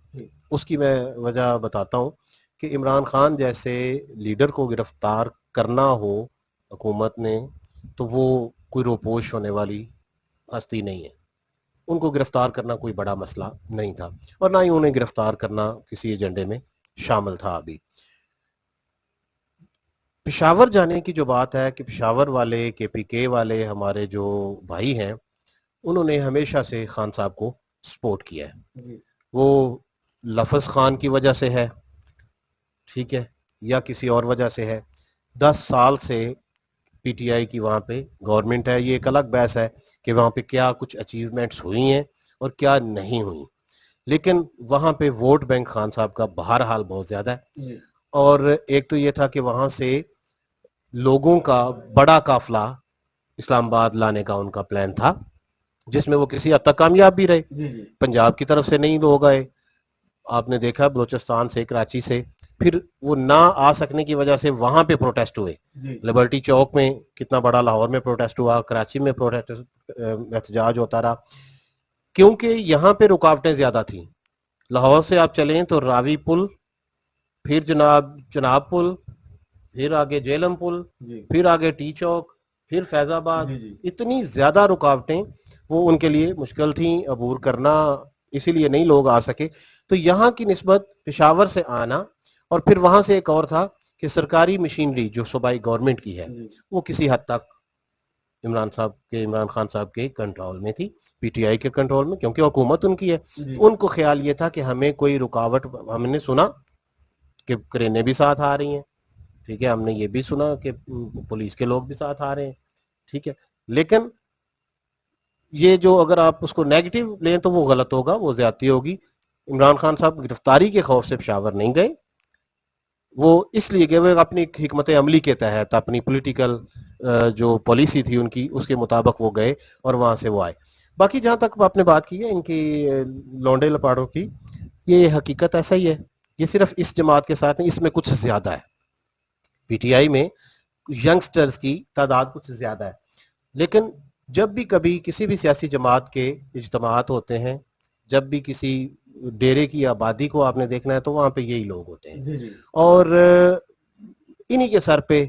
اس کی میں وجہ بتاتا ہوں کہ عمران خان جیسے لیڈر کو گرفتار کرنا ہو حکومت نے, تو وہ کوئی روپوش ہونے والی ہستی نہیں ہے. ان کو گرفتار کرنا کوئی بڑا مسئلہ نہیں تھا, اور نہ ہی انہیں گرفتار کرنا کسی ایجنڈے میں شامل تھا. ابھی پشاور جانے کی جو بات ہے, کہ پشاور والے, کے پی کے والے ہمارے جو بھائی ہیں, انہوں نے ہمیشہ سے خان صاحب کو سپورٹ کیا ہے. وہ لفظ خان کی وجہ سے ہے, ٹھیک ہے, یا کسی اور وجہ سے ہے. 10 سال سے پی ٹی آئی کی وہاں پہ گورنمنٹ ہے. یہ ایک الگ بحث ہے کہ وہاں پہ کیا کچھ اچیومنٹس ہوئی ہیں اور کیا نہیں ہوئی, لیکن وہاں پہ ووٹ بینک خان صاحب کا بہرحال بہت زیادہ ہے. اور ایک تو یہ تھا کہ وہاں سے لوگوں کا بڑا قافلہ اسلام آباد لانے کا ان کا پلان تھا, جس میں وہ کسی حد تک کامیاب بھی رہے. پنجاب کی طرف سے نہیں لوگ آئے, آپ نے دیکھا بلوچستان سے, کراچی سے. پھر وہ نہ آ سکنے کی وجہ سے وہاں پہ پروٹیسٹ ہوئے. لبرٹی چوک میں کتنا بڑا, لاہور میں پروٹیسٹ ہوا, کراچی میں احتجاج ہوتا رہا, کیونکہ یہاں پہ رکاوٹیں زیادہ تھیں. لاہور سے آپ چلیں تو راوی پل, پھر جناب پل, پھر آگے جیلم پل, پھر آگے ٹی چوک, پھر فیض آباد. اتنی زیادہ رکاوٹیں وہ ان کے لیے مشکل تھیں عبور کرنا, اسی لیے نہیں لوگ آ سکے. تو یہاں کی نسبت پشاور سے آنا, اور پھر وہاں سے ایک اور تھا کہ سرکاری مشینری جو صوبائی گورنمنٹ کی ہے, وہ کسی حد تک عمران خان صاحب کے کنٹرول میں تھی, پی ٹی آئی کے کنٹرول میں, کیونکہ حکومت ان کی ہے. ان کو خیال یہ تھا کہ ہمیں کوئی رکاوٹ, ہم نے سنا کہ کرینے بھی ساتھ آ رہی ہیں, ٹھیک ہے, ہم نے یہ بھی سنا کہ پولیس کے لوگ بھی ساتھ آ رہے ہیں, ٹھیک ہے, لیکن یہ جو اگر آپ اس کو نیگیٹو لیں تو وہ غلط ہوگا, وہ زیادتی ہوگی. عمران خان صاحب گرفتاری کے خوف سے پشاور نہیں گئے, وہ اس لیے کہ وہ اپنی حکمت عملی کے تحت اپنی پولیٹیکل جو پالیسی تھی ان کی, اس کے مطابق وہ گئے اور وہاں سے وہ آئے. باقی جہاں تک آپ نے بات کی ہے ان کی لونڈے لپاڑوں کی, یہ حقیقت ایسا ہی ہے. یہ صرف اس جماعت کے ساتھ نہیں, اس میں کچھ زیادہ ہے. پی ٹی آئی میں ینگسٹرز کی تعداد کچھ زیادہ ہے, لیکن جب بھی کبھی کسی بھی سیاسی جماعت کے اجتماعات ہوتے ہیں, جب بھی کسی ڈیرے کی آبادی کو آپ نے دیکھنا ہے, تو وہاں پہ یہی لوگ ہوتے ہیں. اور انہی کے سر پہ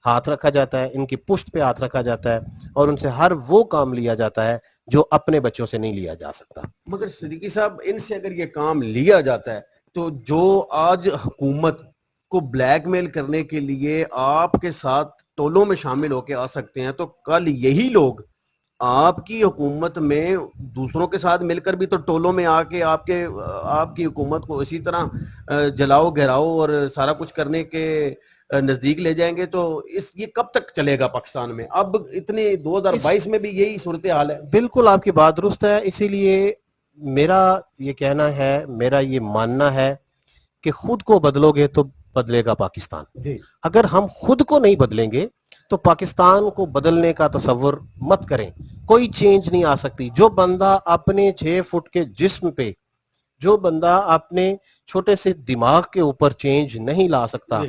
ہاتھ رکھا جاتا ہے, ان کی پشت پہ ہاتھ رکھا جاتا ہے, اور ان سے ہر وہ کام لیا جاتا ہے جو اپنے بچوں سے نہیں لیا جا سکتا. مگر صدیقی صاحب, ان سے اگر یہ کام لیا جاتا ہے, تو جو آج حکومت کو بلیک میل کرنے کے لیے آپ کے ساتھ ٹولوں میں شامل ہو کے آ سکتے ہیں, تو کل یہی لوگ آپ کی حکومت میں دوسروں کے ساتھ مل کر بھی تو ٹولوں میں آ کے آپ کی حکومت کو اسی طرح جلاؤ گھیراؤ اور سارا کچھ کرنے کے نزدیک لے جائیں گے. تو یہ کب تک چلے گا پاکستان میں؟ اب اتنے 2022 میں بھی یہی صورتحال ہے. بالکل آپ کی بات درست ہے. اسی لیے میرا یہ کہنا ہے, میرا یہ ماننا ہے کہ خود کو بدلو گے تو بدلے گا پاکستان. اگر ہم خود کو نہیں بدلیں گے تو پاکستان کو بدلنے کا تصور مت کریں, کوئی چینج نہیں آ سکتی. جو بندہ اپنے 6 فٹ کے جسم پہ, جو بندہ اپنے چھوٹے سے دماغ کے اوپر چینج نہیں لا سکتا,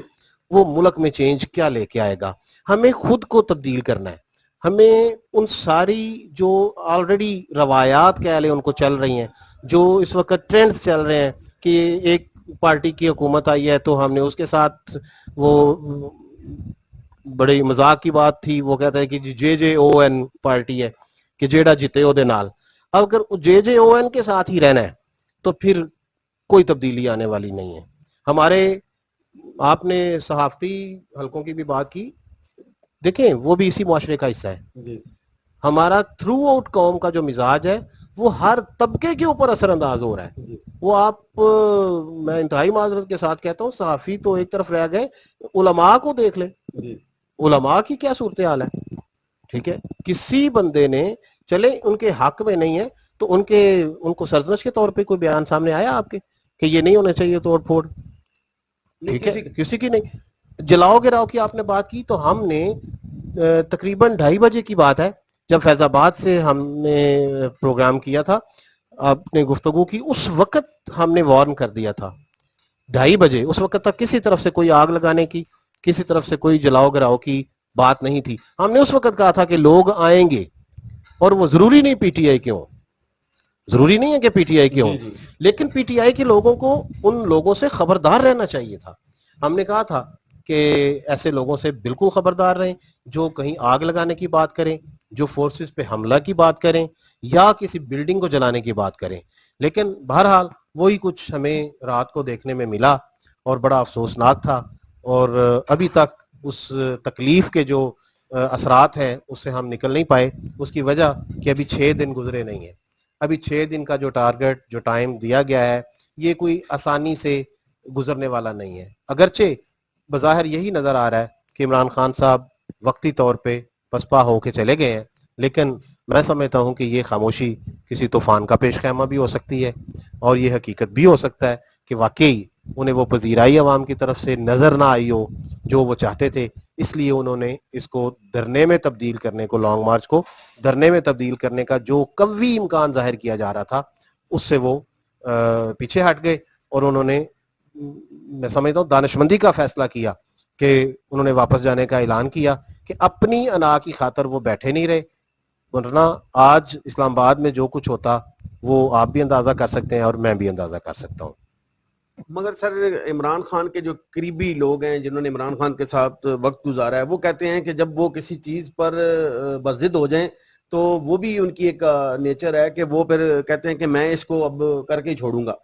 وہ ملک میں چینج کیا لے کے آئے گا؟ ہمیں خود کو تبدیل کرنا ہے. ہمیں ان ساری جو آلریڈی روایات کہہ لیں ان کو چل رہی ہیں، جو اس وقت ٹرینڈز چل رہے ہیں کہ ایک پارٹی کی حکومت آئی ہے تو ہم نے اس کے ساتھ، وہ بڑی مذاق کی بات تھی، وہ کہتا ہے کہ جے جے او این پارٹی ہے کہ جیڑا جیتے او دے نال. اب اگر جے جے او این کے ساتھ ہی رہنا ہے تو پھر کوئی تبدیلی آنے والی نہیں ہے. ہمارے، آپ نے صحافتی حلقوں کی بھی بات کی، دیکھیں وہ بھی اسی معاشرے کا حصہ ہے. ہمارا تھرو آؤٹ قوم کا جو مزاج ہے وہ ہر طبقے کے اوپر اثر انداز ہو رہا ہے. وہ آپ، میں انتہائی معذرت کے ساتھ کہتا ہوں، صحافی تو ایک طرف رہ گئے، علماء کو دیکھ لیں، علماء کی کیا صورتحال ہے. ٹھیک ہے، کسی بندے نے، چلے ان کے حق میں نہیں ہے تو ان کو سرزنش کے طور پہ کوئی بیان سامنے آیا آپ کے کہ یہ نہیں ہونا چاہیے توڑ پھوڑ؟ ٹھیک ہے، کسی کی نہیں. جلاؤ گراؤ کی آپ نے بات کی تو ہم نے تقریباً 2:30 بجے کی بات ہے جب فیض آباد سے ہم نے پروگرام کیا تھا، آپ نے گفتگو کی، اس وقت ہم نے وارن کر دیا تھا 2:30 بجے. اس وقت تک کسی طرف سے کوئی آگ لگانے کی، کسی طرف سے کوئی جلاؤ گراؤ کی بات نہیں تھی. ہم نے اس وقت کہا تھا کہ لوگ آئیں گے، اور وہ ضروری نہیں پی ٹی آئی کے ہوں، ضروری نہیں ہے کہ پی ٹی آئی کے ہوں، لیکن پی ٹی آئی کے لوگوں کو ان لوگوں سے خبردار رہنا چاہیے تھا. ہم نے کہا تھا کہ ایسے لوگوں سے بالکل خبردار رہیں جو کہیں آگ لگانے کی بات کریں، جو فورسز پہ حملہ کی بات کریں، یا کسی بلڈنگ کو جلانے کی بات کریں. لیکن بہرحال وہی کچھ ہمیں رات کو دیکھنے میں ملا اور بڑا افسوسناک تھا. اور ابھی تک اس تکلیف کے جو اثرات ہیں اس سے ہم نکل نہیں پائے. اس کی وجہ کہ ابھی 6 دن گزرے نہیں ہیں. ابھی 6 دن کا جو ٹارگٹ، جو ٹائم دیا گیا ہے، یہ کوئی آسانی سے گزرنے والا نہیں ہے. اگرچہ بظاہر یہی نظر آ رہا ہے کہ عمران خان صاحب وقتی طور پہ پسپا ہو کے چلے گئے ہیں، لیکن میں سمجھتا ہوں کہ یہ خاموشی کسی طوفان کا پیش خیمہ بھی ہو سکتی ہے، اور یہ حقیقت بھی ہو سکتا ہے کہ واقعی انہیں وہ پذیرائی عوام کی طرف سے نظر نہ آئی ہو جو وہ چاہتے تھے، اس لیے انہوں نے اس کو دھرنے میں تبدیل کرنے کو، لانگ مارچ کو دھرنے میں تبدیل کرنے کا جو قوی امکان ظاہر کیا جا رہا تھا اس سے وہ پیچھے ہٹ گئے. اور انہوں نے، میں سمجھتا ہوں، دانشمندی کا فیصلہ کیا کہ انہوں نے واپس جانے کا اعلان کیا کہ اپنی انا کی خاطر وہ بیٹھے نہیں رہے. ورنہ آج اسلام آباد میں جو کچھ ہوتا وہ آپ بھی اندازہ کر سکتے ہیں اور میں بھی اندازہ کر سکتا ہوں. مگر سر، عمران خان کے جو قریبی لوگ ہیں جنہوں نے عمران خان کے ساتھ وقت گزارا ہے، وہ کہتے ہیں کہ جب وہ کسی چیز پر بضد ہو جائیں تو وہ بھی ان کی ایک نیچر ہے کہ وہ پھر کہتے ہیں کہ میں اس کو اب کر کے ہی چھوڑوں گا.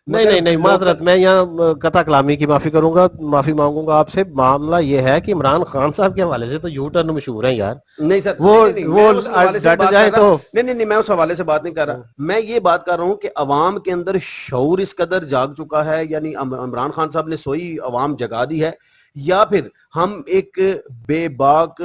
نہیں معذرت، میں یہاں قطع کلامی کی معافی کروں گا، معافی مانگوں گا آپ سے. معاملہ یہ ہے کہ عمران خان صاحب کے حوالے سے تو یو ٹرن مشہور ہیں یار. نہیں سر، وہ ڈٹ جائے تو نہیں، میں اس حوالے سے بات نہیں کر رہا. میں یہ بات کر رہا ہوں کہ عوام کے اندر شعور اس قدر جاگ چکا ہے، یعنی عمران خان صاحب نے سوئی عوام جگا دی ہے، یا پھر ہم ایک بے باک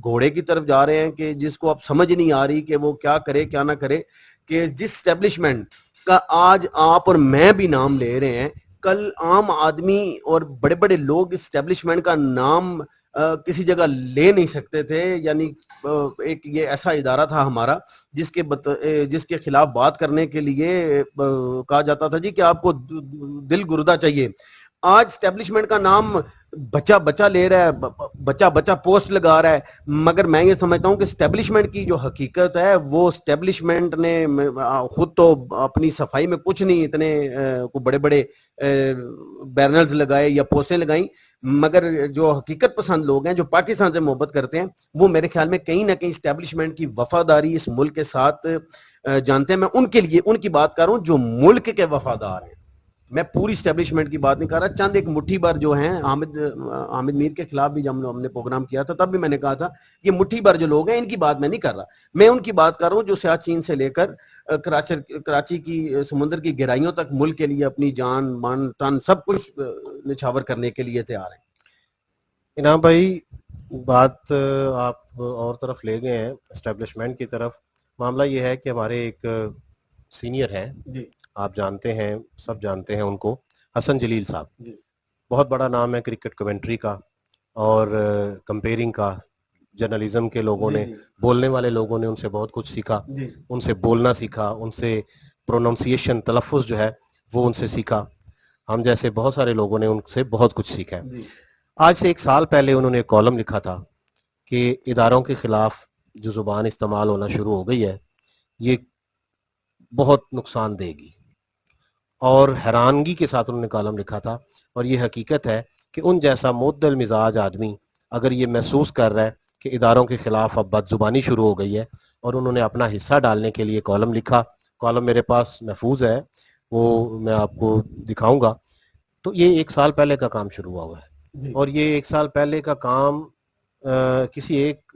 گھوڑے کی طرف جا رہے ہیں کہ جس کو اب سمجھ نہیں آ رہی کہ وہ کیا کرے کیا نہ کرے. کہ جس اسٹیبلشمنٹ کا آج آپ اور میں بھی نام لے رہے ہیں، کل عام آدمی اور بڑے بڑے لوگ اس اسٹیبلشمنٹ کا نام کسی جگہ لے نہیں سکتے تھے. یعنی ایک یہ ایسا ادارہ تھا ہمارا جس کے خلاف بات کرنے کے لیے کہا جاتا تھا جی کہ آپ کو دل گردہ چاہیے. آج اسٹیبلشمنٹ کا نام بچہ لے رہا ہے، بچہ پوسٹ لگا رہا ہے. مگر میں یہ سمجھتا ہوں کہ اسٹیبلشمنٹ کی جو حقیقت ہے، وہ اسٹیبلشمنٹ نے خود تو اپنی صفائی میں کچھ نہیں اتنے بڑے بڑے بیرنرز لگائے یا پوسٹیں لگائیں، مگر جو حقیقت پسند لوگ ہیں جو پاکستان سے محبت کرتے ہیں، وہ میرے خیال میں کہیں نہ کہیں اسٹیبلشمنٹ کی وفاداری اس ملک کے ساتھ جانتے ہیں. میں ان کے لیے ان کی بات کر رہا ہوں جو ملک کے وفادار ہیں. میں پوری اسٹیبلشمنٹ کی بات نہیں کر رہا. چند ایک مٹھی بھر جو ہیں، حامد میر کے خلاف بھی جب ہم نے پروگرام کیا تھا تب بھی میں نے کہا تھا یہ مٹھی بھر جو لوگ ہیں ان کی بات میں نہیں کر رہا. میں ان کی بات کر رہا ہوں جو سیاچین سے لے کر کراچی کی سمندر کی گہرائیوں تک ملک کے لیے اپنی جان مان تن سب کچھ نچھاور کرنے کے لیے تیار ہیں. انعام بھائی، بات آپ اور طرف لے گئے ہیں، اسٹیبلشمنٹ کی طرف. معاملہ یہ ہے کہ ہمارے ایک سینئر ہیں، آپ جانتے ہیں، سب جانتے ہیں ان کو، حسن جلیل صاحب. بہت بڑا نام ہے کرکٹ کمنٹری کا اور کمپیئرنگ کا. جرنلزم کے لوگوں نے، بولنے والے لوگوں نے ان سے بہت کچھ سیکھا، ان سے بولنا سیکھا، ان سے پروننسیشن، تلفظ جو ہے وہ ان سے سیکھا. ہم جیسے بہت سارے لوگوں نے ان سے بہت کچھ سیکھا ہے. آج سے 1 سال پہلے انہوں نے ایک کالم لکھا تھا کہ اداروں کے خلاف جو زبان استعمال ہونا شروع ہو گئی ہے یہ بہت نقصان دے گی. اور حیرانگی کے ساتھ انہوں نے کالم لکھا تھا, اور یہ حقیقت ہے کہ ان جیسا معتدل مزاج آدمی اگر یہ محسوس کر رہا ہے کہ اداروں کے خلاف اب بد زبانی شروع ہو گئی ہے, اور انہوں نے اپنا حصہ ڈالنے کے لیے کالم لکھا. کالم میرے پاس محفوظ ہے, وہ میں آپ کو دکھاؤں گا. تو یہ 1 سال پہلے کا کام شروع ہوا ہے, اور یہ 1 سال پہلے کا کام کسی ایک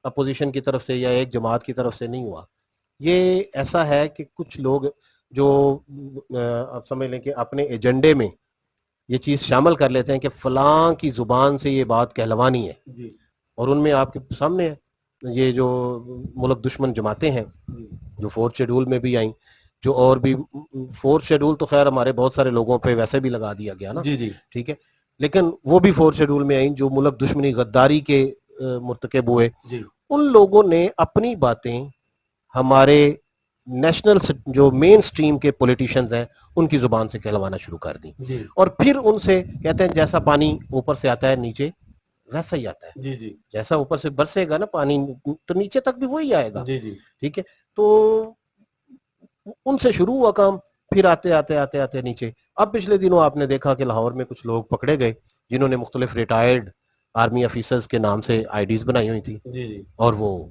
اپوزیشن کی طرف سے یا ایک جماعت کی طرف سے نہیں ہوا. یہ ایسا ہے کہ کچھ لوگ جو آپ سمجھ لیں کہ اپنے ایجنڈے میں یہ چیز شامل کر لیتے ہیں کہ فلاں کی زبان سے یہ بات کہلوانی ہے, اور ان میں آپ کے سامنے ہے یہ جو ملک دشمن جماعتیں ہیں جو 4th شیڈول میں بھی آئیں, جو اور بھی 4th شیڈول تو خیر ہمارے بہت سارے لوگوں پہ ویسے بھی لگا دیا گیا نا, ٹھیک ہے, لیکن وہ بھی 4th شیڈول میں آئیں جو ملک دشمنی غداری کے مرتکب ہوئے. ان لوگوں نے اپنی باتیں ہمارے نیشنل جو مین سٹریم کے پولیٹیشنز ہیں ان کی زبان سے کہلوانا شروع کر دی, اور پھر ان سے کہتے ہیں جیسا پانی اوپر سے آتا ہے نیچے ویسا ہی آتا ہے. جیسا اوپر سے برسے گا نا پانی تو نیچے تک بھی وہی آئے گا. ٹھیک ہے, تو ان سے شروع ہوا کام, پھر آتے آتے آتے آتے نیچے. اب پچھلے دنوں آپ نے دیکھا کہ لاہور میں کچھ لوگ پکڑے گئے جنہوں نے مختلف ریٹائرڈ آرمی آفیسرز کے نام سے آئی ڈیز بنائی ہوئی تھی, اور وہ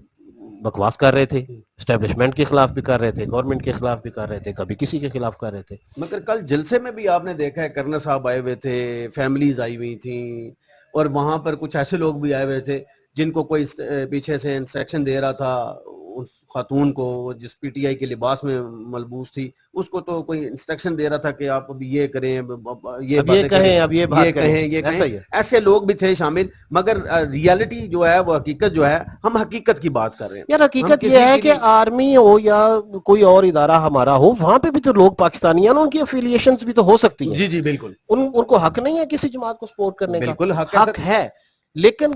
بکواس کر رہے تھے, اسٹیبلشمنٹ کے خلاف بھی کر رہے تھے, گورنمنٹ کے خلاف بھی کر رہے تھے, کبھی کسی کے خلاف کر رہے تھے. مگر کل جلسے میں بھی آپ نے دیکھا ہے کرنل صاحب آئے ہوئے تھے, فیملیز آئی ہوئی تھیں, اور وہاں پر کچھ ایسے لوگ بھی آئے ہوئے تھے جن کو کوئی پیچھے سے انسٹرکشن دے رہا تھا اس خاتون کو جس پی ٹی آئی کے لباس میں ملبوس تھی, اس کو تو کوئی انسٹرکشن دے رہا تھا کہ آپ اب یہ کریں, یہ باتیں کریں, اب یہ بات کہیں, یہ کہیں. ایسے لوگ بھی تھے شامل, مگر ریالٹی جو ہے وہ حقیقت جو ہے, ہم حقیقت کی بات کر رہے ہیں. یار حقیقت یہ ہے کہ آرمی ہو یا کوئی اور ادارہ ہمارا ہو, وہاں پہ بھی تو لوگ پاکستانی ہیں, ان کی افیلیشنز بھی تو ہو سکتی ہیں. جی بالکل, ان کو حق نہیں ہے کسی جماعت کو سپورٹ کرنے کا, بالکل حق ہے, لیکن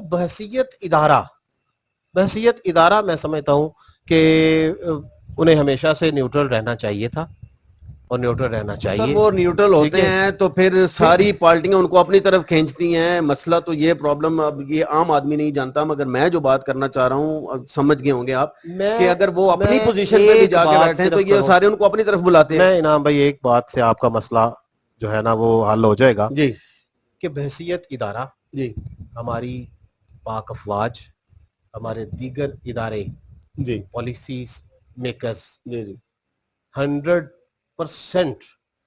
بحثیت ادارہ میں سمجھتا ہوں کہ انہیں ہمیشہ سے نیوٹرل رہنا چاہیے تھا, اور نیوٹرل رہنا چاہیے. سر وہ نیوٹرل ہوتے ہیں تو پھر ساری پارٹیاں ان کو اپنی طرف کھینچتی ہیں. مسئلہ تو یہ پرابلم اب یہ عام آدمی نہیں جانتا, مگر میں جو بات کرنا چاہ رہا ہوں سمجھ گئے ہوں گے آپ کہ اگر وہ اپنی پوزیشن پہ بھی جا کے بیٹھے تو یہ سارے ان کو اپنی طرف بلاتے ہیں. میں انعام بھائی ایک بات سے آپ کا مسئلہ جو ہے نا وہ حل ہو جائے گا, جی, کہ بحثیت ادارہ, جی, ہماری پاک افواج, ہمارے دیگر ادارے, جی, پالیسی میکرز, جی, 100%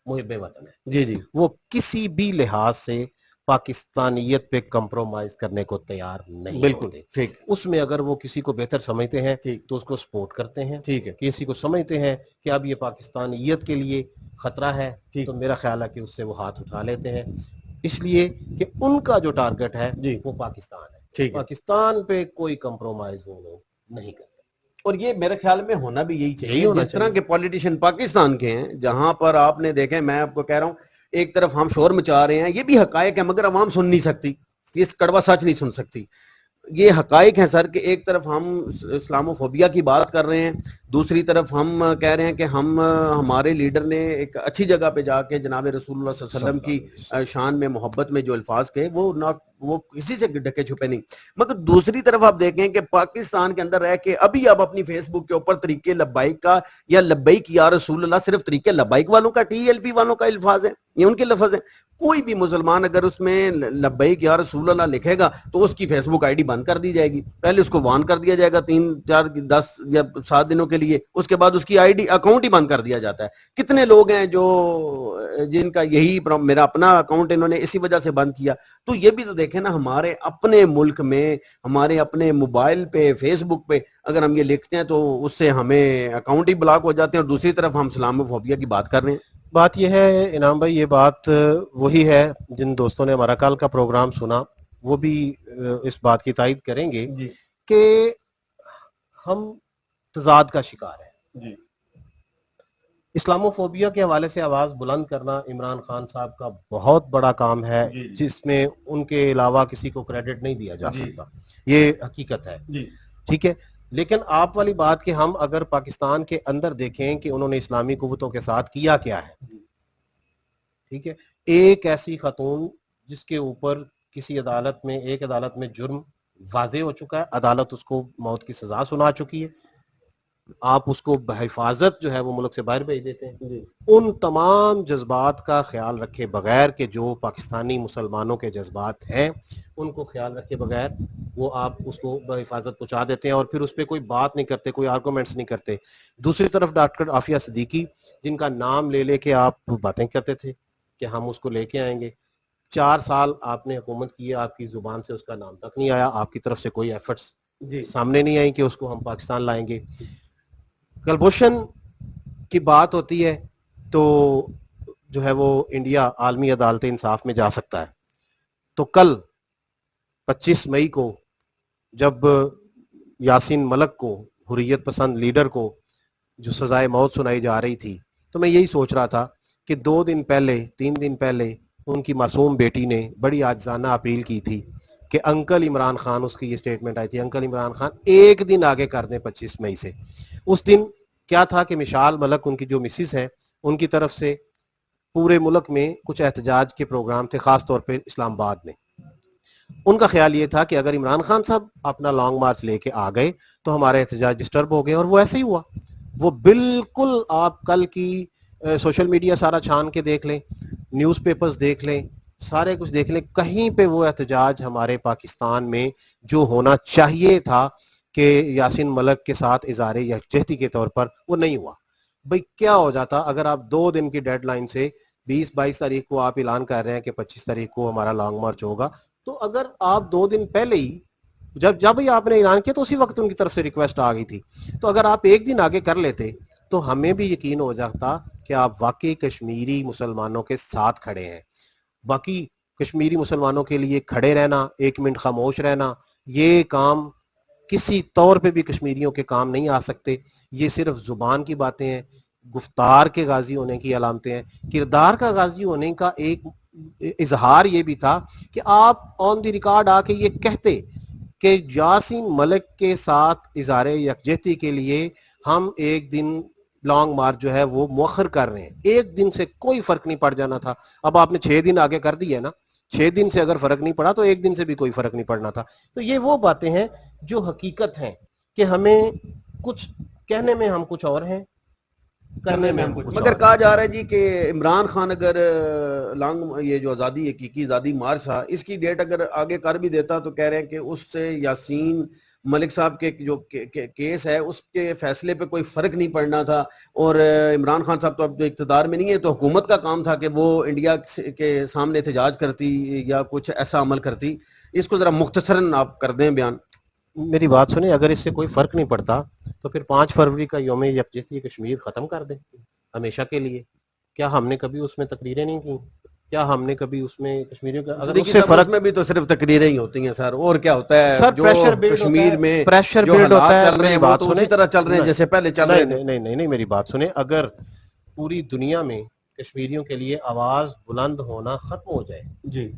محب وطن ہے. جی, وہ کسی بھی لحاظ سے پاکستانیت پہ کمپرومائز کرنے کو تیار نہیں بالکل ہوتے. ٹھیک, اس میں اگر وہ کسی کو بہتر سمجھتے ہیں تو اس کو سپورٹ کرتے ہیں. ٹھیک ہے, کسی کو سمجھتے ہیں کہ اب یہ پاکستانیت کے لیے خطرہ ہے تو میرا خیال ہے کہ اس سے وہ ہاتھ اٹھا لیتے ہیں, اس لیے کہ ان کا جو ٹارگٹ ہے وہ پاکستان ہے. پاکستان پہ کوئی کمپرومائز وہ لوگ نہیں کرتے, اور یہ میرے خیال میں ہونا بھی یہی چاہیے. جس طرح کے پولیٹیشین پاکستان کے ہیں, جہاں پر آپ نے دیکھیں, میں آپ کو کہہ رہا ہوں, ایک طرف ہم شور مچا رہے ہیں, یہ بھی حقائق ہے, مگر عوام سن نہیں سکتی, یہ کڑوا سچ نہیں سن سکتی. یہ حقائق ہیں سر کہ ایک طرف ہم اسلاموفوبیا کی بات کر رہے ہیں, دوسری طرف ہم کہہ رہے ہیں کہ ہمارے لیڈر نے ایک اچھی جگہ پہ جا کے جناب رسول اللہ صلی اللہ علیہ وسلم کی شان میں محبت میں جو الفاظ کہے وہ کسی سے ڈھکے چھپے نہیں. مگر دوسری طرف آپ دیکھیں کہ پاکستان کے اندر رہ کے ابھی آپ اپنی فیس بک کے اوپر طریقے لبیک کا یا لبیک یا رسول اللہ, صرف طریقے لبیک والوں کا, ٹی ایل پی والوں کا الفاظ ہے, یہ ان کے لفظ ہیں. کوئی بھی مسلمان اگر اس میں لبیک یا رسول اللہ لکھے گا تو اس کی فیس بک آئی ڈی بند کر دی جائے گی. پہلے اس کو وارن کر دیا جائے گا 3, 4, 10 یا 7 دنوں کے لیے, اس کے بعد اس کی آئی ڈی اکاؤنٹ ہی بند کر دیا جاتا ہے. کتنے لوگ ہیں جن کا یہی میرا اپنا اکاؤنٹ انہوں نے اسی وجہ سے بند کیا. تو یہ بھی تو دیکھیں نا, ہمارے اپنے ملک میں, ہمارے اپنے موبائل پہ, فیس بک پہ اگر ہم یہ لکھتے ہیں تو اس سے ہمیں اکاؤنٹ ہی بلاک ہو جاتے ہیں, اور دوسری طرف ہم اسلاموفوبیا کی بات کر رہے ہیں. بات یہ ہے انعام بھائی, یہ بات وہی ہے, جن دوستوں نے ہمارا کل کا پروگرام سنا وہ بھی اس بات کی تائید کریں گے کہ ہم تضاد کا شکار ہیں. اسلاموفوبیا کے حوالے سے آواز بلند کرنا عمران خان صاحب کا بہت بڑا کام ہے, جس میں ان کے علاوہ کسی کو کریڈٹ نہیں دیا جا سکتا, یہ حقیقت ہے. ٹھیک ہے, لیکن آپ والی بات کہ ہم اگر پاکستان کے اندر دیکھیں کہ انہوں نے اسلامی قوتوں کے ساتھ کیا ہے, ٹھیک ہے, ایک ایسی خاتون جس کے اوپر کسی عدالت میں, ایک عدالت میں جرم واضح ہو چکا ہے, عدالت اس کو موت کی سزا سنا چکی ہے, آپ اس کو بحفاظت جو ہے وہ ملک سے باہر بھیج دیتے ہیں. جی ان تمام جذبات کا خیال رکھے بغیر کہ جو پاکستانی مسلمانوں کے جذبات ہیں ان کو خیال رکھے بغیر وہ آپ اس کو بحفاظت پہنچا دیتے ہیں, اور پھر اس پہ کوئی بات نہیں کرتے, کوئی آرگومنٹس نہیں کرتے. دوسری طرف ڈاکٹر عافیہ صدیقی جن کا نام لے لے کے آپ باتیں کرتے تھے کہ ہم اس کو لے کے آئیں گے, 4 سال آپ نے حکومت کی ہے, آپ کی زبان سے اس کا نام تک نہیں آیا, آپ کی طرف سے کوئی ایفرٹس جی سامنے نہیں آئی کہ اس کو ہم پاکستان لائیں گے. کلبھوشن کی بات ہوتی ہے تو جو ہے وہ انڈیا عالمی عدالت انصاف میں جا سکتا ہے. تو کل 25 مئی کو جب یاسین ملک کو, حریت پسند لیڈر کو جو سزائے موت سنائی جا رہی تھی, تو میں یہی سوچ رہا تھا کہ 2 دن پہلے 3 دن پہلے ان کی معصوم بیٹی نے بڑی عاجزانہ اپیل کی تھی کہ انکل عمران خان, اس کی یہ سٹیٹمنٹ آئی تھی, انکل عمران خان ایک دن آگے کر دیں 25 مئی سے. اس دن کیا تھا کہ مشال ملک ان کی جو مسز ہے ان کی طرف سے پورے ملک میں کچھ احتجاج کے پروگرام تھے, خاص طور پہ اسلام آباد میں. ان کا خیال یہ تھا کہ اگر عمران خان صاحب اپنا لانگ مارچ لے کے آ گئے تو ہمارے احتجاج ڈسٹرب ہو گئے, اور وہ ایسے ہی ہوا. وہ بالکل آپ کل کی سوشل میڈیا سارا چھان کے دیکھ لیں, نیوز پیپرز دیکھ لیں, سارے کچھ دیکھ لیں, کہیں پہ وہ احتجاج ہمارے پاکستان میں جو ہونا چاہیے تھا کہ یاسین ملک کے ساتھ اظہار یکجہتی کے طور پر, وہ نہیں ہوا. بھئی کیا ہو جاتا اگر آپ 2 دن کی ڈیڈ لائن سے 20-22 تاریخ کو آپ اعلان کر رہے ہیں کہ 25 تاریخ کو ہمارا لانگ مارچ ہوگا, تو اگر آپ 2 دن پہلے ہی جب ہی آپ نے اعلان کیا تو اسی وقت ان کی طرف سے ریکویسٹ آ گئی تھی, تو اگر آپ ایک دن آگے کر لیتے تو ہمیں بھی یقین ہو جاتا کہ آپ واقعی کشمیری مسلمانوں کے ساتھ کھڑے ہیں. باقی کشمیری مسلمانوں کے لیے کھڑے رہنا, 1 منٹ خاموش رہنا, یہ کام کسی طور پہ بھی کشمیریوں کے کام نہیں آ سکتے. یہ صرف زبان کی باتیں ہیں, گفتار کے غازی ہونے کی علامتیں ہیں. کردار کا غازی ہونے کا ایک اظہار یہ بھی تھا کہ آپ آن دی ریکارڈ آ کے یہ کہتے کہ یاسین ملک کے ساتھ اظہار یکجہتی کے لیے ہم ایک دن لانگ مارچ جو ہے وہ مؤخر کر رہے ہیں. 1 دن سے کوئی فرق نہیں پڑ جانا تھا. اب آپ نے 6 دن آگے کر دی ہے نا, 6 دن سے اگر فرق نہیں پڑا تو 1 دن سے بھی کوئی فرق نہیں پڑنا تھا. تو یہ وہ باتیں ہیں جو حقیقت ہیں کہ ہمیں کچھ کہنے میں ہم کچھ اور ہیں, کرنے میں ہم کچھ مگر اور کہا جا رہا ہے جی کہ عمران خان اگر یہ جو آزادی حقیقی آزادی مارچ تھا اس کی ڈیٹ اگر آگے کر بھی دیتا تو کہہ رہے ہیں کہ اس سے یاسین ملک صاحب کے جو کیس ہے اس کے فیصلے پہ کوئی فرق نہیں پڑنا تھا, اور عمران خان صاحب تو اب اقتدار میں نہیں ہے, تو حکومت کا کام تھا کہ وہ انڈیا کے سامنے احتجاج کرتی یا کچھ ایسا عمل کرتی. اس کو ذرا مختصراً آپ کر دیں بیان. میری بات سنیں, اگر اس سے کوئی فرق نہیں پڑتا تو پھر 5 فروری کا یوم یکجہتی کشمیر ختم کر دیں ہمیشہ کے لیے. کیا ہم نے کبھی اس میں تقریریں نہیں کی؟ کیا ہم نے کبھی اس میں کشمیریوں کا اگر اس سے فرق میں بھی تو صرف تقریریں ہی ہوتی ہیں سر, اور کیا ہوتا ہے سر, جو پریشر بلڈ کشمیر میں پریشر جو بلڈ ہوتا حالات ہے. چل رہے ہیں وہ تو اسی طرح چل رہے ہیں جیسے پہلے چل رہے تھے. نہیں, میری بات سنیں, اگر پوری دنیا میں کشمیریوں کے لیے آواز بلند ہونا ختم ہو جائے جی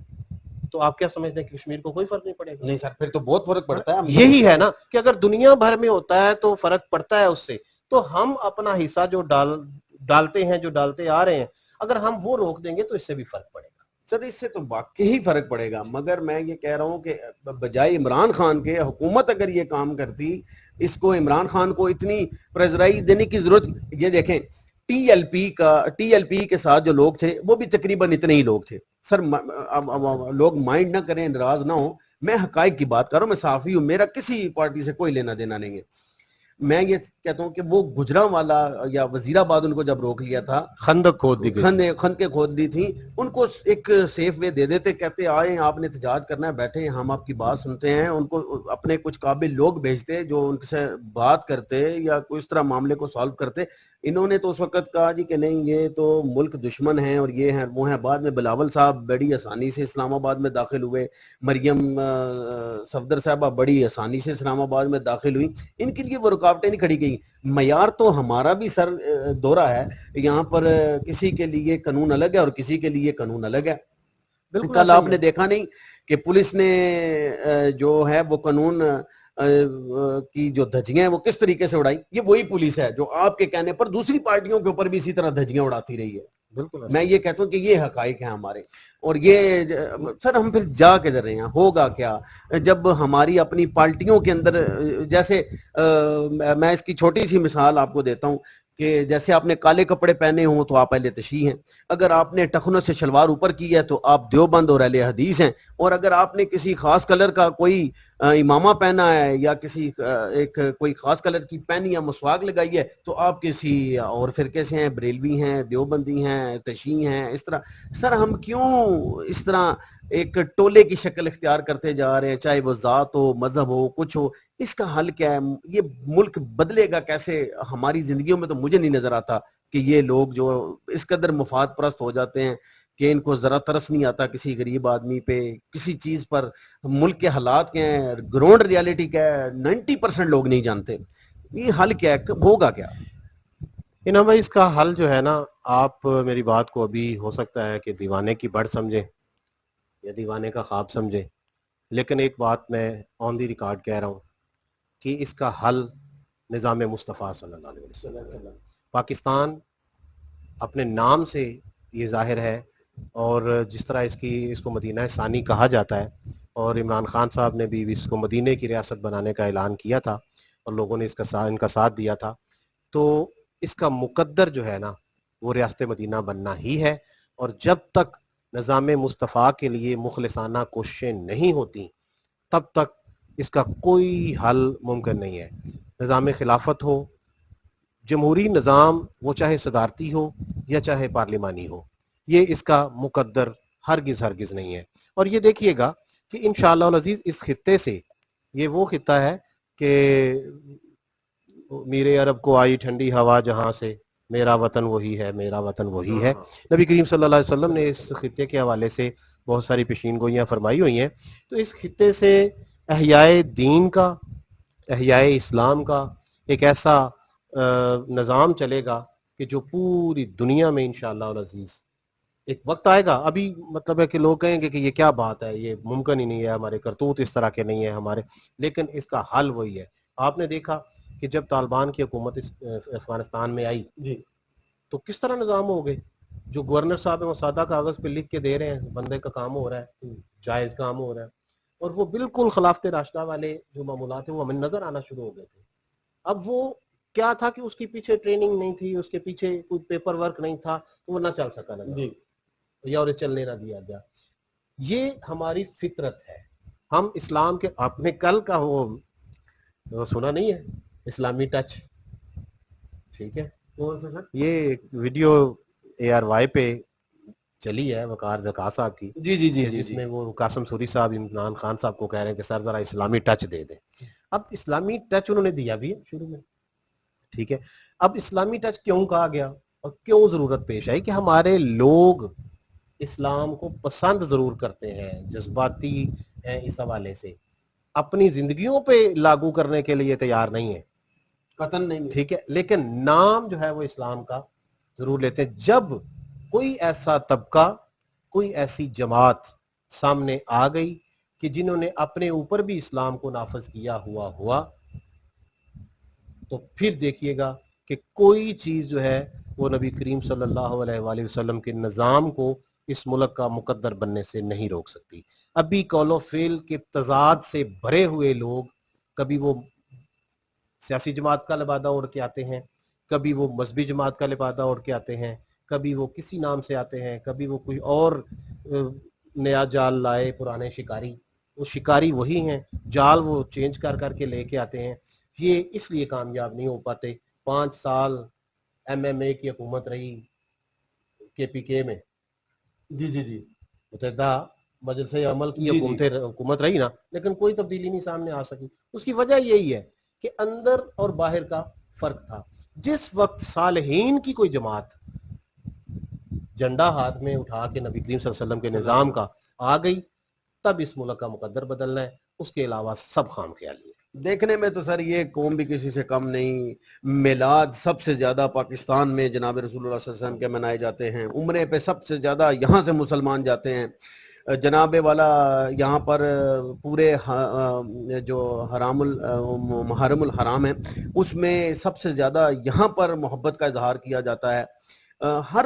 تو آپ کیا سمجھتے ہیں کہ کشمیر کو کوئی فرق نہیں پڑے گا؟ نہیں سر, پھر تو بہت فرق پڑتا ہے. یہی ہے نا کہ اگر دنیا بھر میں ہوتا ہے تو فرق پڑتا ہے اس سے, تو ہم اپنا حصہ جو ڈالتے ہیں, جو ڈالتے آ رہے ہیں, اگر ہم وہ روک دیں گے تو اس سے بھی فرق پڑے گا. سر اس سے تو واقعی فرق پڑے گا, مگر میں یہ کہہ رہا ہوں کہ بجائے عمران خان کے حکومت اگر یہ کام کرتی, اس کو عمران خان کو اتنی پریزرائی دینے کی ضرورت. یہ دیکھیں ٹی ایل پی کے ساتھ جو لوگ تھے وہ بھی تقریباً اتنے ہی لوگ تھے. سر لوگ مائنڈ نہ کریں, ناراض نہ ہوں, میں حقائق کی بات کر رہا ہوں, میں صحافی ہوں, میرا کسی پارٹی سے کوئی لینا دینا نہیں ہے. میں یہ کہتا ہوں کہ وہ گجرانوالہ یا وزیر آباد ان کو جب روک لیا تھا, خندق کھود دی گئی, خندقیں کھود دی تھی, ان کو ایک سیف وے دے دیتے, کہتے آئیں آپ نے احتجاج کرنا ہے, بیٹھے ہم آپ کی بات سنتے ہیں. ان کو اپنے کچھ قابل لوگ بھیجتے جو ان سے بات کرتے یا کوئی اس طرح معاملے کو سالو کرتے. انہوں نے تو اس وقت کہا جی کہ نہیں یہ تو ملک دشمن ہیں اور یہ ہیں وہ ہیں. بعد میں بلاول صاحب بڑی آسانی سے اسلام آباد میں داخل ہوئے, مریم صفدر صاحبہ بڑی آسانی سے اسلام آباد میں داخل ہوئی, ان کے لیے وہ رکاوٹیں نہیں کھڑی گئیں. معیار تو ہمارا بھی سر دورہ ہے, یہاں پر کسی کے لیے قانون الگ ہے اور کسی کے لیے قانون الگ ہے. کل آپ نے دیکھا نہیں کہ پولیس نے جو ہے وہ قانون کی جو دھجیاں ہیں وہ کس طریقے سے اڑائی. یہ وہی پولیس ہے جو آپ کے کہنے پر دوسری پارٹیوں کے اوپر بھی اسی طرح دھجیاں اڑاتی رہی ہے. بالکل میں یہ کہتا ہوں کہ یہ حقائق ہیں ہمارے. اور یہ سر ہم پھر جا کدھر رہے ہیں؟ ہوگا کیا جب ہماری اپنی پارٹیوں کے اندر جیسے میں اس کی چھوٹی سی مثال آپ کو دیتا ہوں کہ جیسے آپ نے کالے کپڑے پہنے ہوں تو آپ اہل تشیع ہیں، اگر آپ نے ٹخنوں سے شلوار اوپر کی ہے تو آپ دیوبند اور اہل حدیث ہیں، اور اگر آپ نے کسی خاص کلر کا کوئی امامہ پہنا ہے یا کسی ایک کوئی خاص کلر کی پین یا مسواک لگائی ہے تو آپ کسی اور فرقے سے ہیں، بریلوی ہیں، دیوبندی ہیں، تشیع ہیں. اس طرح سر ہم کیوں اس طرح ایک ٹولے کی شکل اختیار کرتے جا رہے ہیں، چاہے وہ ذات ہو، مذہب ہو، کچھ ہو؟ اس کا حل کیا ہے؟ یہ ملک بدلے گا کیسے؟ ہماری زندگیوں میں تو مجھے نہیں نظر آتا کہ یہ لوگ جو اس قدر مفاد پرست ہو جاتے ہیں کہ ان کو ذرا ترس نہیں آتا کسی غریب آدمی پہ، کسی چیز پر. ملک کے حالات کیا ہیں، گراؤنڈ ریالٹی کیا ہے، 90% لوگ نہیں جانتے. یہ حل کیا ہے؟ ہوگا کیا؟ انعام بھائی، اس کا حل جو ہے نا، آپ میری بات کو ابھی ہو سکتا ہے کہ دیوانے کی بڑھ سمجھیں یا دیوانے کا خواب سمجھیں، لیکن ایک بات میں آن دی ریکارڈ کہہ رہا ہوں کہ اس کا حل نظام مصطفیٰ صلی اللہ علیہ وسلم ہے. پاکستان اپنے نام سے یہ ظاہر ہے، اور جس طرح اس کو مدینہ ثانی کہا جاتا ہے، اور عمران خان صاحب نے بھی اس کو مدینہ کی ریاست بنانے کا اعلان کیا تھا اور لوگوں نے ان کا ساتھ دیا تھا، تو اس کا مقدر جو ہے نا وہ ریاست مدینہ بننا ہی ہے. اور جب تک نظام مصطفیٰ کے لیے مخلصانہ کوششیں نہیں ہوتی تب تک اس کا کوئی حل ممکن نہیں ہے. نظام خلافت ہو، جمہوری نظام، وہ چاہے صدارتی ہو یا چاہے پارلیمانی ہو، یہ اس کا مقدر ہرگز نہیں ہے. اور یہ دیکھیے گا کہ انشاءاللہ العزیز اس خطے سے، یہ وہ خطہ ہے کہ میرے عرب کو آئی ٹھنڈی ہوا جہاں سے، میرا وطن وہی ہے، میرا وطن وہی ہے. نبی کریم صلی اللہ علیہ وسلم نے اس خطے کے حوالے سے بہت ساری پیشین گوئیاں فرمائی ہوئی ہیں. تو اس خطے سے احیاء دین کا، احیاء اسلام کا ایک ایسا نظام چلے گا کہ جو پوری دنیا میں انشاءاللہ العزیز ایک وقت آئے گا. ابھی مطلب ہے کہ لوگ کہیں گے کہ یہ کیا بات ہے، یہ ممکن ہی نہیں ہے، ہمارے کرتوت اس طرح کے نہیں ہیں ہمارے، لیکن اس کا حل وہی ہے. آپ نے دیکھا کہ جب طالبان کی حکومت افغانستان میں آئی جی تو کس طرح نظام ہو گئے. جو گورنر صاحب ہیں وہ سادہ کاغذ پہ لکھ کے دے رہے ہیں، بندے کا کام ہو رہا ہے، جائز کام ہو رہا ہے، اور وہ بالکل خلافت راشدہ والے جو معمولات ہیں وہ ہمیں نظر آنا شروع ہو گئے تھے. اب وہ کیا تھا کہ اس کے پیچھے ٹریننگ نہیں تھی، اس کے پیچھے کوئی پیپر ورک نہیں تھا، وہ نہ چل سکا نظام جی یا انہیں چلنے نہ دیا گیا. یہ ہماری فطرت ہے. ہم اسلام کے، آپ نے کل کا وہ سنا نہیں ہے اسلامی ٹچ؟ ٹھیک ہے، کون سا سر؟ یہ ویڈیو ARY پہ چلی ہے وقار زکا صاحب کی، جی جس میں وہ قاسم سوری صاحب عمران خان صاحب کو کہہ رہے ہیں کہ سر ذرا اسلامی ٹچ دے دیں. اب اسلامی ٹچ انہوں نے دیا بھی ہے شروع میں، ٹھیک ہے. اب اسلامی ٹچ کیوں کہا گیا اور کیوں ضرورت پیش آئی؟ کہ ہمارے لوگ اسلام کو پسند ضرور کرتے ہیں، جذباتی ہیں اس حوالے سے، اپنی زندگیوں پہ لاگو کرنے کے لیے تیار نہیں ہے، قطن نہیں. ٹھیک ہے، لیکن نام جو ہے وہ اسلام کا ضرور لیتے ہیں. جب کوئی ایسا طبقہ، کوئی ایسی جماعت سامنے آ گئی کہ جنہوں نے اپنے اوپر بھی اسلام کو نافذ کیا ہوا تو پھر دیکھیے گا کہ کوئی چیز جو ہے وہ نبی کریم صلی اللہ علیہ وآلہ وسلم کے نظام کو اس ملک کا مقدر بننے سے نہیں روک سکتی. ابھی قول و فعل کے تضاد سے بھرے ہوئے لوگ، کبھی وہ سیاسی جماعت کا لبادہ اوڑھ کے آتے ہیں، کبھی وہ مذہبی جماعت کا لبادہ اوڑھ کے آتے ہیں، کبھی وہ کسی نام سے آتے ہیں، کبھی وہ کوئی اور نیا جال لائے، پرانے شکاری، وہ شکاری وہی ہیں، جال وہ چینج کر کے لے کے آتے ہیں. یہ اس لیے کامیاب نہیں ہو پاتے. 5 سال MMA کی حکومت رہی KPK میں، جی متحدہ مجلس عمل کی حکومت رہی نا، لیکن کوئی تبدیلی نہیں سامنے آ سکی. اس کی وجہ یہی ہے کہ اندر اور باہر کا فرق تھا. جس وقت صالحین کی کوئی جماعت جھنڈا ہاتھ میں اٹھا کے نبی کریم صلی اللہ علیہ وسلم کے نظام کا آ گئی، تب اس ملک کا مقدر بدلنا ہے. اس کے علاوہ سب خام خیالی ہے. دیکھنے میں تو سر یہ قوم بھی کسی سے کم نہیں. میلاد سب سے زیادہ پاکستان میں جناب رسول اللہ صلی اللہ علیہ وسلم کے منائے جاتے ہیں. عمرے پہ سب سے زیادہ یہاں سے مسلمان جاتے ہیں. جناب والا یہاں پر پورے جو محرم الحرام ہے اس میں سب سے زیادہ یہاں پر محبت کا اظہار کیا جاتا ہے. ہر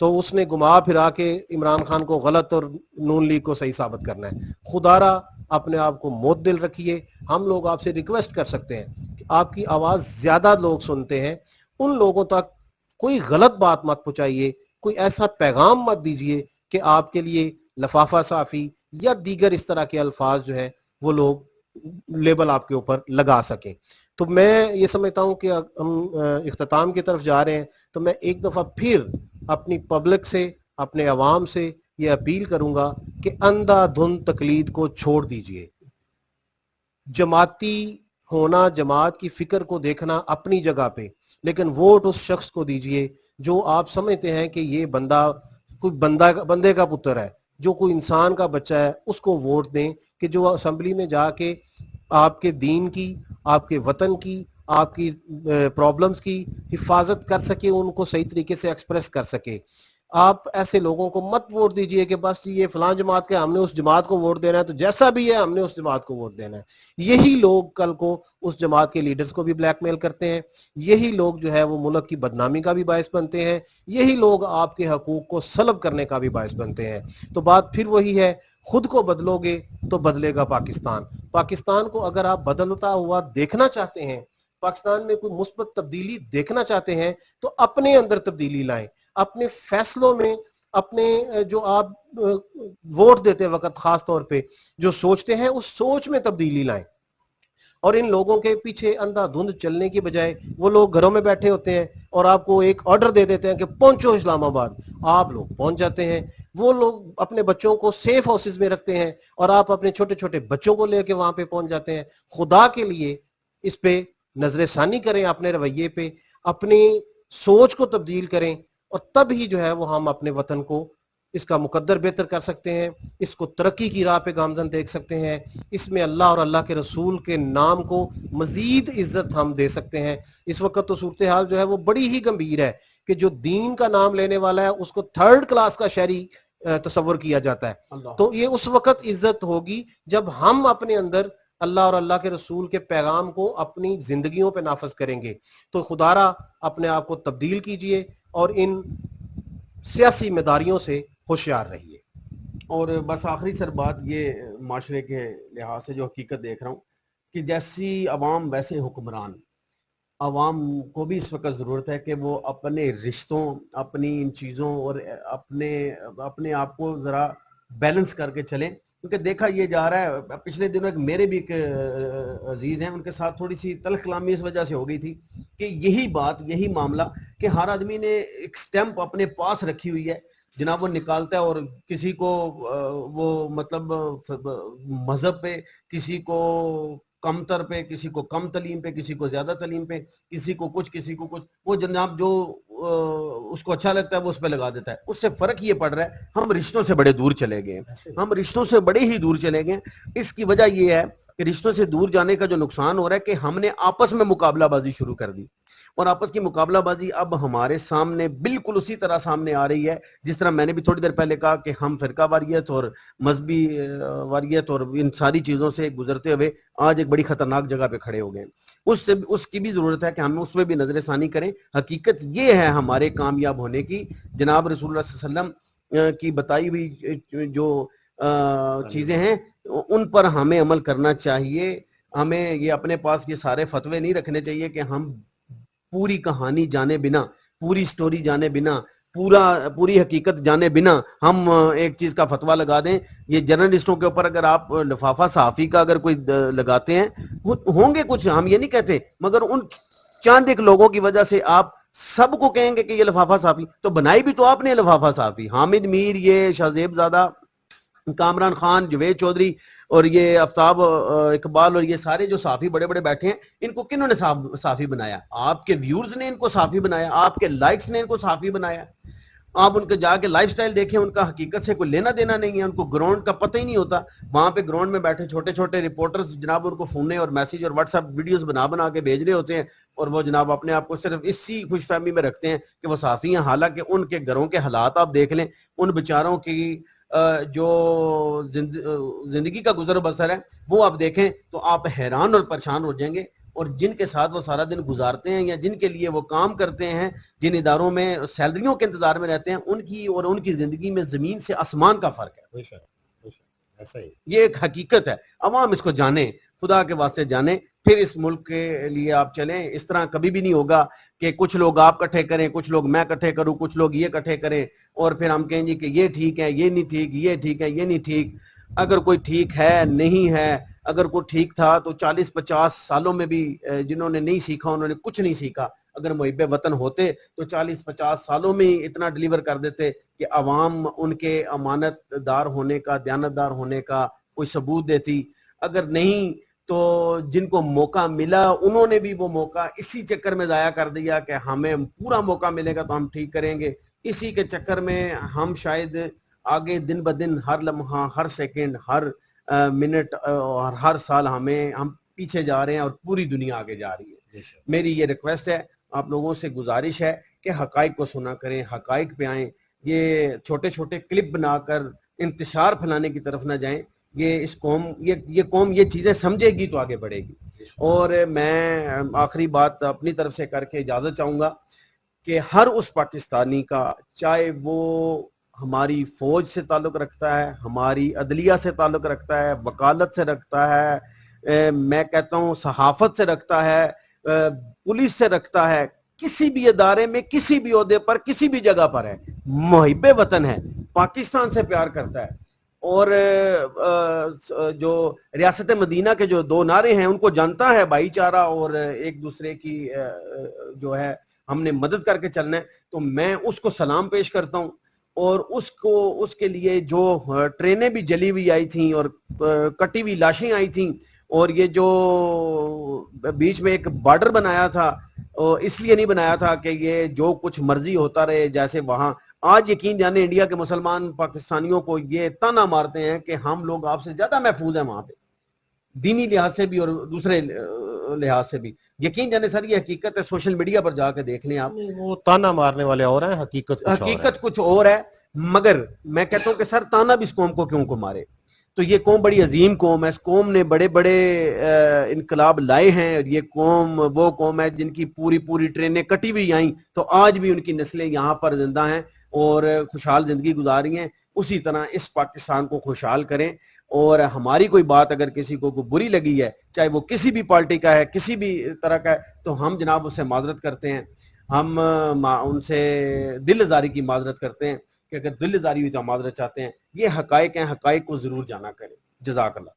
تو اس نے گھما پھرا کے عمران خان کو غلط اور نون لیگ کو صحیح ثابت کرنا ہے. خدارا اپنے آپ کو معتدل رکھیے. ہم لوگ آپ سے ریکویسٹ کر سکتے ہیں کہ آپ کی آواز زیادہ لوگ سنتے ہیں, ان لوگوں تک کوئی غلط بات مت پہنچائیے, کوئی ایسا پیغام مت دیجیے کہ آپ کے لیے لفافہ صافی یا دیگر اس طرح کے الفاظ جو ہے وہ لوگ لیبل آپ کے اوپر لگا سکیں. تو میں یہ سمجھتا ہوں کہ ہم اختتام کی طرف جا رہے ہیں, تو میں ایک دفعہ پھر اپنی پبلک سے, اپنے عوام سے یہ اپیل کروں گا کہ اندھا دھند تقلید کو چھوڑ دیجئے. جماعتی ہونا, جماعت کی فکر کو دیکھنا اپنی جگہ پہ, لیکن ووٹ اس شخص کو دیجئے جو آپ سمجھتے ہیں کہ یہ بندہ کوئی بندے کا پتر ہے, جو کوئی انسان کا بچہ ہے, اس کو ووٹ دیں کہ جو اسمبلی میں جا کے آپ کے دین کی, آپ کے وطن کی, آپ کی پرابلمز کی حفاظت کر سکے, ان کو صحیح طریقے سے ایکسپریس کر سکے. آپ ایسے لوگوں کو مت ووٹ دیجئے کہ بس یہ فلاں جماعت کے, ہم نے اس جماعت کو ووٹ دینا ہے, تو جیسا بھی ہے ہم نے اس جماعت کو ووٹ دینا ہے. یہی لوگ کل کو اس جماعت کے لیڈرز کو بھی بلیک میل کرتے ہیں, یہی لوگ جو ہے وہ ملک کی بدنامی کا بھی باعث بنتے ہیں, یہی لوگ آپ کے حقوق کو سلب کرنے کا بھی باعث بنتے ہیں. تو بات پھر وہی ہے, خود کو بدلو گے تو بدلے گا پاکستان. پاکستان کو اگر آپ بدلتا ہوا دیکھنا چاہتے ہیں, پاکستان میں کوئی مثبت تبدیلی دیکھنا چاہتے ہیں, تو اپنے اندر تبدیلی لائیں. اپنے فیصلوں میں, اپنے جو آپ ووٹ دیتے وقت خاص طور پہ جو سوچتے ہیں, اس سوچ میں تبدیلی لائیں. اور ان لوگوں کے پیچھے اندھا دھند چلنے کی بجائے, وہ لوگ گھروں میں بیٹھے ہوتے ہیں اور آپ کو ایک آرڈر دے دیتے ہیں کہ پہنچو اسلام آباد, آپ لوگ پہنچ جاتے ہیں. وہ لوگ اپنے بچوں کو سیف ہاؤسز میں رکھتے ہیں اور آپ اپنے چھوٹے چھوٹے بچوں کو لے کے وہاں پہ پہنچ جاتے ہیں. خدا کے لیے اس پہ نظر ثانی کریں, اپنے رویے پہ اپنی سوچ کو تبدیل کریں, اور تب ہی جو ہے وہ ہم اپنے وطن کو اس کا مقدر بہتر کر سکتے ہیں, اس کو ترقی کی راہ پہ گامزن دیکھ سکتے ہیں, اس میں اللہ اور اللہ کے رسول کے نام کو مزید عزت ہم دے سکتے ہیں. اس وقت تو صورتحال جو ہے وہ بڑی ہی گمبھیر ہے کہ جو دین کا نام لینے والا ہے اس کو تھرڈ کلاس کا شہری تصور کیا جاتا ہے. تو یہ اس وقت عزت ہوگی جب ہم اپنے اندر اللہ اور اللہ کے رسول کے پیغام کو اپنی زندگیوں پہ نافذ کریں گے. تو خدارا اپنے آپ کو تبدیل کیجئے اور ان سیاسی مداریوں سے ہوشیار رہیے. اور بس آخری سر بات یہ, معاشرے کے لحاظ سے جو حقیقت دیکھ رہا ہوں کہ جیسی عوام ویسے حکمران. عوام کو بھی اس وقت ضرورت ہے کہ وہ اپنے رشتوں, اپنی ان چیزوں اور اپنے آپ کو ذرا بیلنس کر کے چلیں, کیونکہ دیکھا یہ جا رہا ہے, پچھلے دنوں ایک میرے بھی ایک عزیز ہیں, ان کے ساتھ تھوڑی سی تلخ کلامی اس وجہ سے ہو گئی تھی کہ یہی بات, یہی معاملہ کہ ہر آدمی نے ایک سٹیمپ اپنے پاس رکھی ہوئی ہے جناب, وہ نکالتا ہے اور کسی کو وہ مطلب مذہب پہ, کسی کو کمتر پہ, کسی کو کم تعلیم پہ, کسی کو زیادہ تعلیم پہ, کسی کو کچھ وہ جناب جو اس کو اچھا لگتا ہے وہ اس پہ لگا دیتا ہے. اس سے فرق یہ پڑ رہا ہے ہم رشتوں سے بڑے دور چلے گئے, ہم رشتوں سے بڑے ہی دور چلے گئے. اس کی وجہ یہ ہے کہ رشتوں سے دور جانے کا جو نقصان ہو رہا ہے کہ ہم نے آپس میں مقابلہ بازی شروع کر دی, اور آپس کی مقابلہ بازی اب ہمارے سامنے بالکل اسی طرح سامنے آ رہی ہے جس طرح میں نے بھی تھوڑی دیر پہلے کہا کہ ہم فرقہ واریت اور مذہبی واریت اور ان ساری چیزوں سے گزرتے ہوئے آج ایک بڑی خطرناک جگہ پہ کھڑے ہو گئے. اس کی بھی ضرورت ہے کہ ہم اس میں بھی نظر ثانی کریں. حقیقت یہ ہے ہمارے کامیاب ہونے کی, جناب رسول اللہ صلی اللہ علیہ وسلم کی بتائی ہوئی جو چیزیں ہیں ان پر ہمیں عمل کرنا چاہیے. ہمیں یہ اپنے پاس یہ سارے فتوے نہیں رکھنے چاہیے کہ ہم پوری کہانی جانے بنا, پوری سٹوری جانے بنا, پوری حقیقت جانے بنا ہم ایک چیز کا فتویٰ لگا دیں. یہ جرنلسٹوں کے اوپر اگر آپ لفافہ صحافی کا اگر کوئی لگاتے ہیں, ہوں گے کچھ, ہم یہ نہیں کہتے, مگر ان چاند ایک لوگوں کی وجہ سے آپ سب کو کہیں گے کہ یہ لفافہ صحافی, تو بنائی بھی تو آپ نے لفافہ صحافی. حامد میر, یہ شاہزیب زادہ, کامران خان, جوید چودھری اور یہ آفتاب اقبال اور یہ سارے جو صحافی بڑے بڑے بیٹھے ہیں, ان کو کنہوں نے صحافی بنایا؟ آپ کے ویورز نے ان کو صحافی بنایا, آپ کے لائکس نے ان کو صحافی بنایا. آپ ان کے جا کے لائف سٹائل دیکھیں, ان کا حقیقت سے کوئی لینا دینا نہیں ہے, ان کو گراؤنڈ کا پتہ ہی نہیں ہوتا. وہاں پہ گراؤنڈ میں بیٹھے چھوٹے چھوٹے رپورٹرز جناب ان کو فونے اور میسیج اور واٹس ایپ ویڈیوز بنا کے بھیج رہے ہوتے ہیں, اور وہ جناب اپنے آپ کو صرف اسی خوش فہمی میں رکھتے ہیں کہ وہ صحافی ہیں. حالانکہ ان کے گھروں کے حالات آپ دیکھ لیں, ان بیچاروں کی جو زندگی کا گزر بسر ہے وہ آپ دیکھیں تو آپ حیران اور پریشان ہو جائیں گے. اور جن کے ساتھ وہ سارا دن گزارتے ہیں یا جن کے لیے وہ کام کرتے ہیں، جن اداروں میں سیلریوں کے انتظار میں رہتے ہیں، ان کی اور ان کی زندگی میں زمین سے آسمان کا فرق ہے. ایسا ہی یہ ایک حقیقت ہے. عوام اس کو جانے، خدا کے واسطے جانے، پھر اس ملک کے لیے آپ چلیں. اس طرح کبھی بھی نہیں ہوگا کہ کچھ لوگ آپ کٹھے کریں، کچھ لوگ میں کٹھے کروں، کچھ لوگ یہ کٹھے کریں اور پھر ہم کہیں جی کہ یہ ٹھیک ہے، یہ نہیں ٹھیک، یہ ٹھیک ہے، یہ نہیں ٹھیک. اگر کوئی ٹھیک ہے نہیں ہے، اگر کوئی ٹھیک تھا تو 40-50 سالوں میں بھی جنہوں نے نہیں سیکھا انہوں نے کچھ نہیں سیکھا. اگر محب وطن ہوتے تو 40-50 سالوں میں ہی اتنا ڈیلیور کر دیتے کہ عوام ان کے امانت دار ہونے کا، دیانت دار ہونے کا کوئی ثبوت دیتی. اگر نہیں تو جن کو موقع ملا انہوں نے بھی وہ موقع اسی چکر میں ضائع کر دیا کہ ہمیں پورا موقع ملے گا تو ہم ٹھیک کریں گے. اسی کے چکر میں ہم شاید آگے دن بدن ہر لمحہ، ہر سیکنڈ، ہر منٹ اور ہر سال ہم پیچھے جا رہے ہیں اور پوری دنیا آگے جا رہی ہے. میری یہ ریکویسٹ ہے، آپ لوگوں سے گزارش ہے کہ حقائق کو سنا کریں، حقائق پہ آئیں. یہ چھوٹے چھوٹے کلپ بنا کر انتشار پھیلانے کی طرف نہ جائیں. یہ اس قوم یہ قوم یہ چیزیں سمجھے گی تو آگے بڑھے گی. اور میں آخری بات اپنی طرف سے کر کے اجازت چاہوں گا کہ ہر اس پاکستانی کا، چاہے وہ ہماری فوج سے تعلق رکھتا ہے، ہماری عدلیہ سے تعلق رکھتا ہے، وکالت سے رکھتا ہے، میں کہتا ہوں صحافت سے رکھتا ہے، پولیس سے رکھتا ہے، کسی بھی ادارے میں، کسی بھی عہدے پر، کسی بھی جگہ پر ہے، محب وطن ہے، پاکستان سے پیار کرتا ہے اور جو ریاست مدینہ کے جو 2 نعرے ہیں ان کو جانتا ہے، بھائی چارہ اور ایک دوسرے کی جو ہے ہم نے مدد کر کے چلنا ہے، تو میں اس کو سلام پیش کرتا ہوں. اور اس کے لیے جو ٹرینیں بھی جلی ہوئی آئی تھیں اور کٹی ہوئی لاشیں آئی تھیں اور یہ جو بیچ میں ایک بارڈر بنایا تھا، اس لیے نہیں بنایا تھا کہ یہ جو کچھ مرضی ہوتا رہے جیسے وہاں. آج یقین جانے انڈیا کے مسلمان پاکستانیوں کو یہ تانا مارتے ہیں کہ ہم لوگ آپ سے زیادہ محفوظ ہیں وہاں پہ، دینی لحاظ سے بھی اور دوسرے لحاظ سے بھی. یقین جانے سر یہ حقیقت ہے، سوشل میڈیا پر جا کے دیکھ لیں آپ. وہ تانا مارنے والے اور ہیں، حقیقت کچھ اور ہے. مگر میں کہتا ہوں کہ سر تانا بھی اس قوم کو کیوں کو مارے. تو یہ قوم بڑی عظیم قوم ہے، اس قوم نے بڑے بڑے انقلاب لائے ہیں، اور یہ قوم وہ قوم ہے جن کی پوری ٹرینیں کٹی ہوئی آئیں تو آج بھی ان کی نسلیں یہاں پر زندہ ہیں اور خوشحال زندگی گزاری ہیں. اسی طرح اس پاکستان کو خوشحال کریں. اور ہماری کوئی بات اگر کسی کو بری لگی ہے، چاہے وہ کسی بھی پارٹی کا ہے، کسی بھی طرح کا ہے، تو ہم جناب اس سے معذرت کرتے ہیں. ہم ان سے دل ازاری کی معذرت کرتے ہیں کہ اگر دل ازاری ہوئی تو ہم معذرت چاہتے ہیں. یہ حقائق ہیں، حقائق کو ضرور جانا کریں. جزاک اللہ.